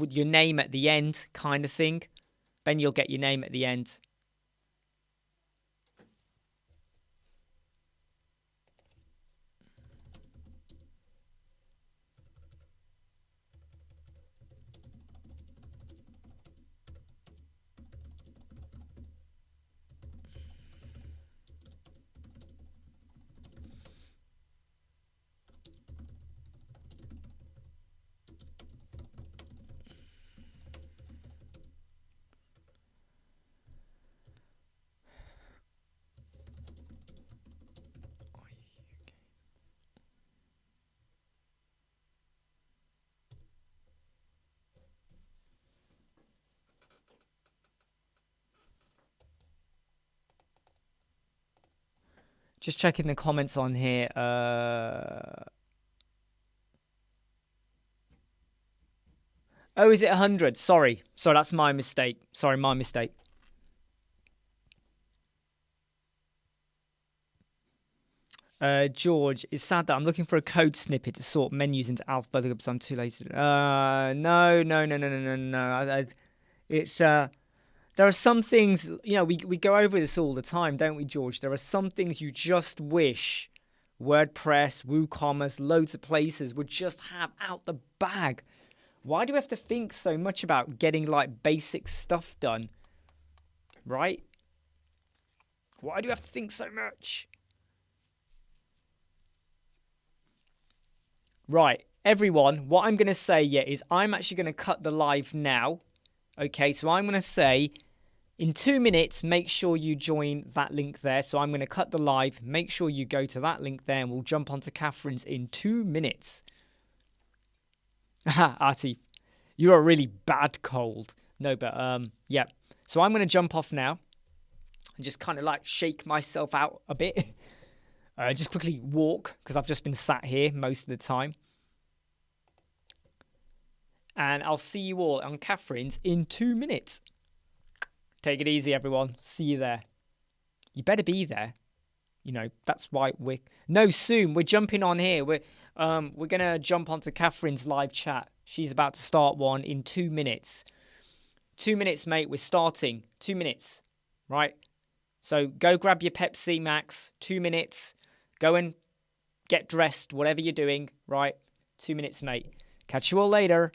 Speaker 1: your name at the end kind of thing. Then you'll get your name at the end. Just checking the comments on here. Oh, is it 100? Sorry, that's my mistake. Sorry, my mistake. George, it's sad that I'm looking for a code snippet to sort menus into alphabetical because I'm too lazy. No. It's there are some things, you know, we go over this all the time, don't we, George? There are some things you just wish WordPress, WooCommerce, loads of places would just have out the bag. Why do we have to think so much about getting like basic stuff done? Right? Why do we have to think so much? Right, everyone, what I'm going to say is I'm actually going to cut the live now. Okay, so I'm going to say in 2 minutes, make sure you join that link there. So I'm going to cut the live. Make sure you go to that link there and we'll jump onto Catherine's in 2 minutes. Haha, Artie, you're a really bad cold. No, but yeah. So I'm going to jump off now and just kind of like shake myself out a bit. Just quickly walk, because I've just been sat here most of the time. And I'll see you all on Catherine's in 2 minutes. Take it easy, everyone. See you there. You better be there. You know, that's why we're... No, soon. We're jumping on here. We're going to jump onto Catherine's live chat. She's about to start one in 2 minutes. 2 minutes, mate. We're starting. 2 minutes. Right? So go grab your Pepsi Max. 2 minutes. Go and get dressed, whatever you're doing. Right? 2 minutes, mate. Catch you all later.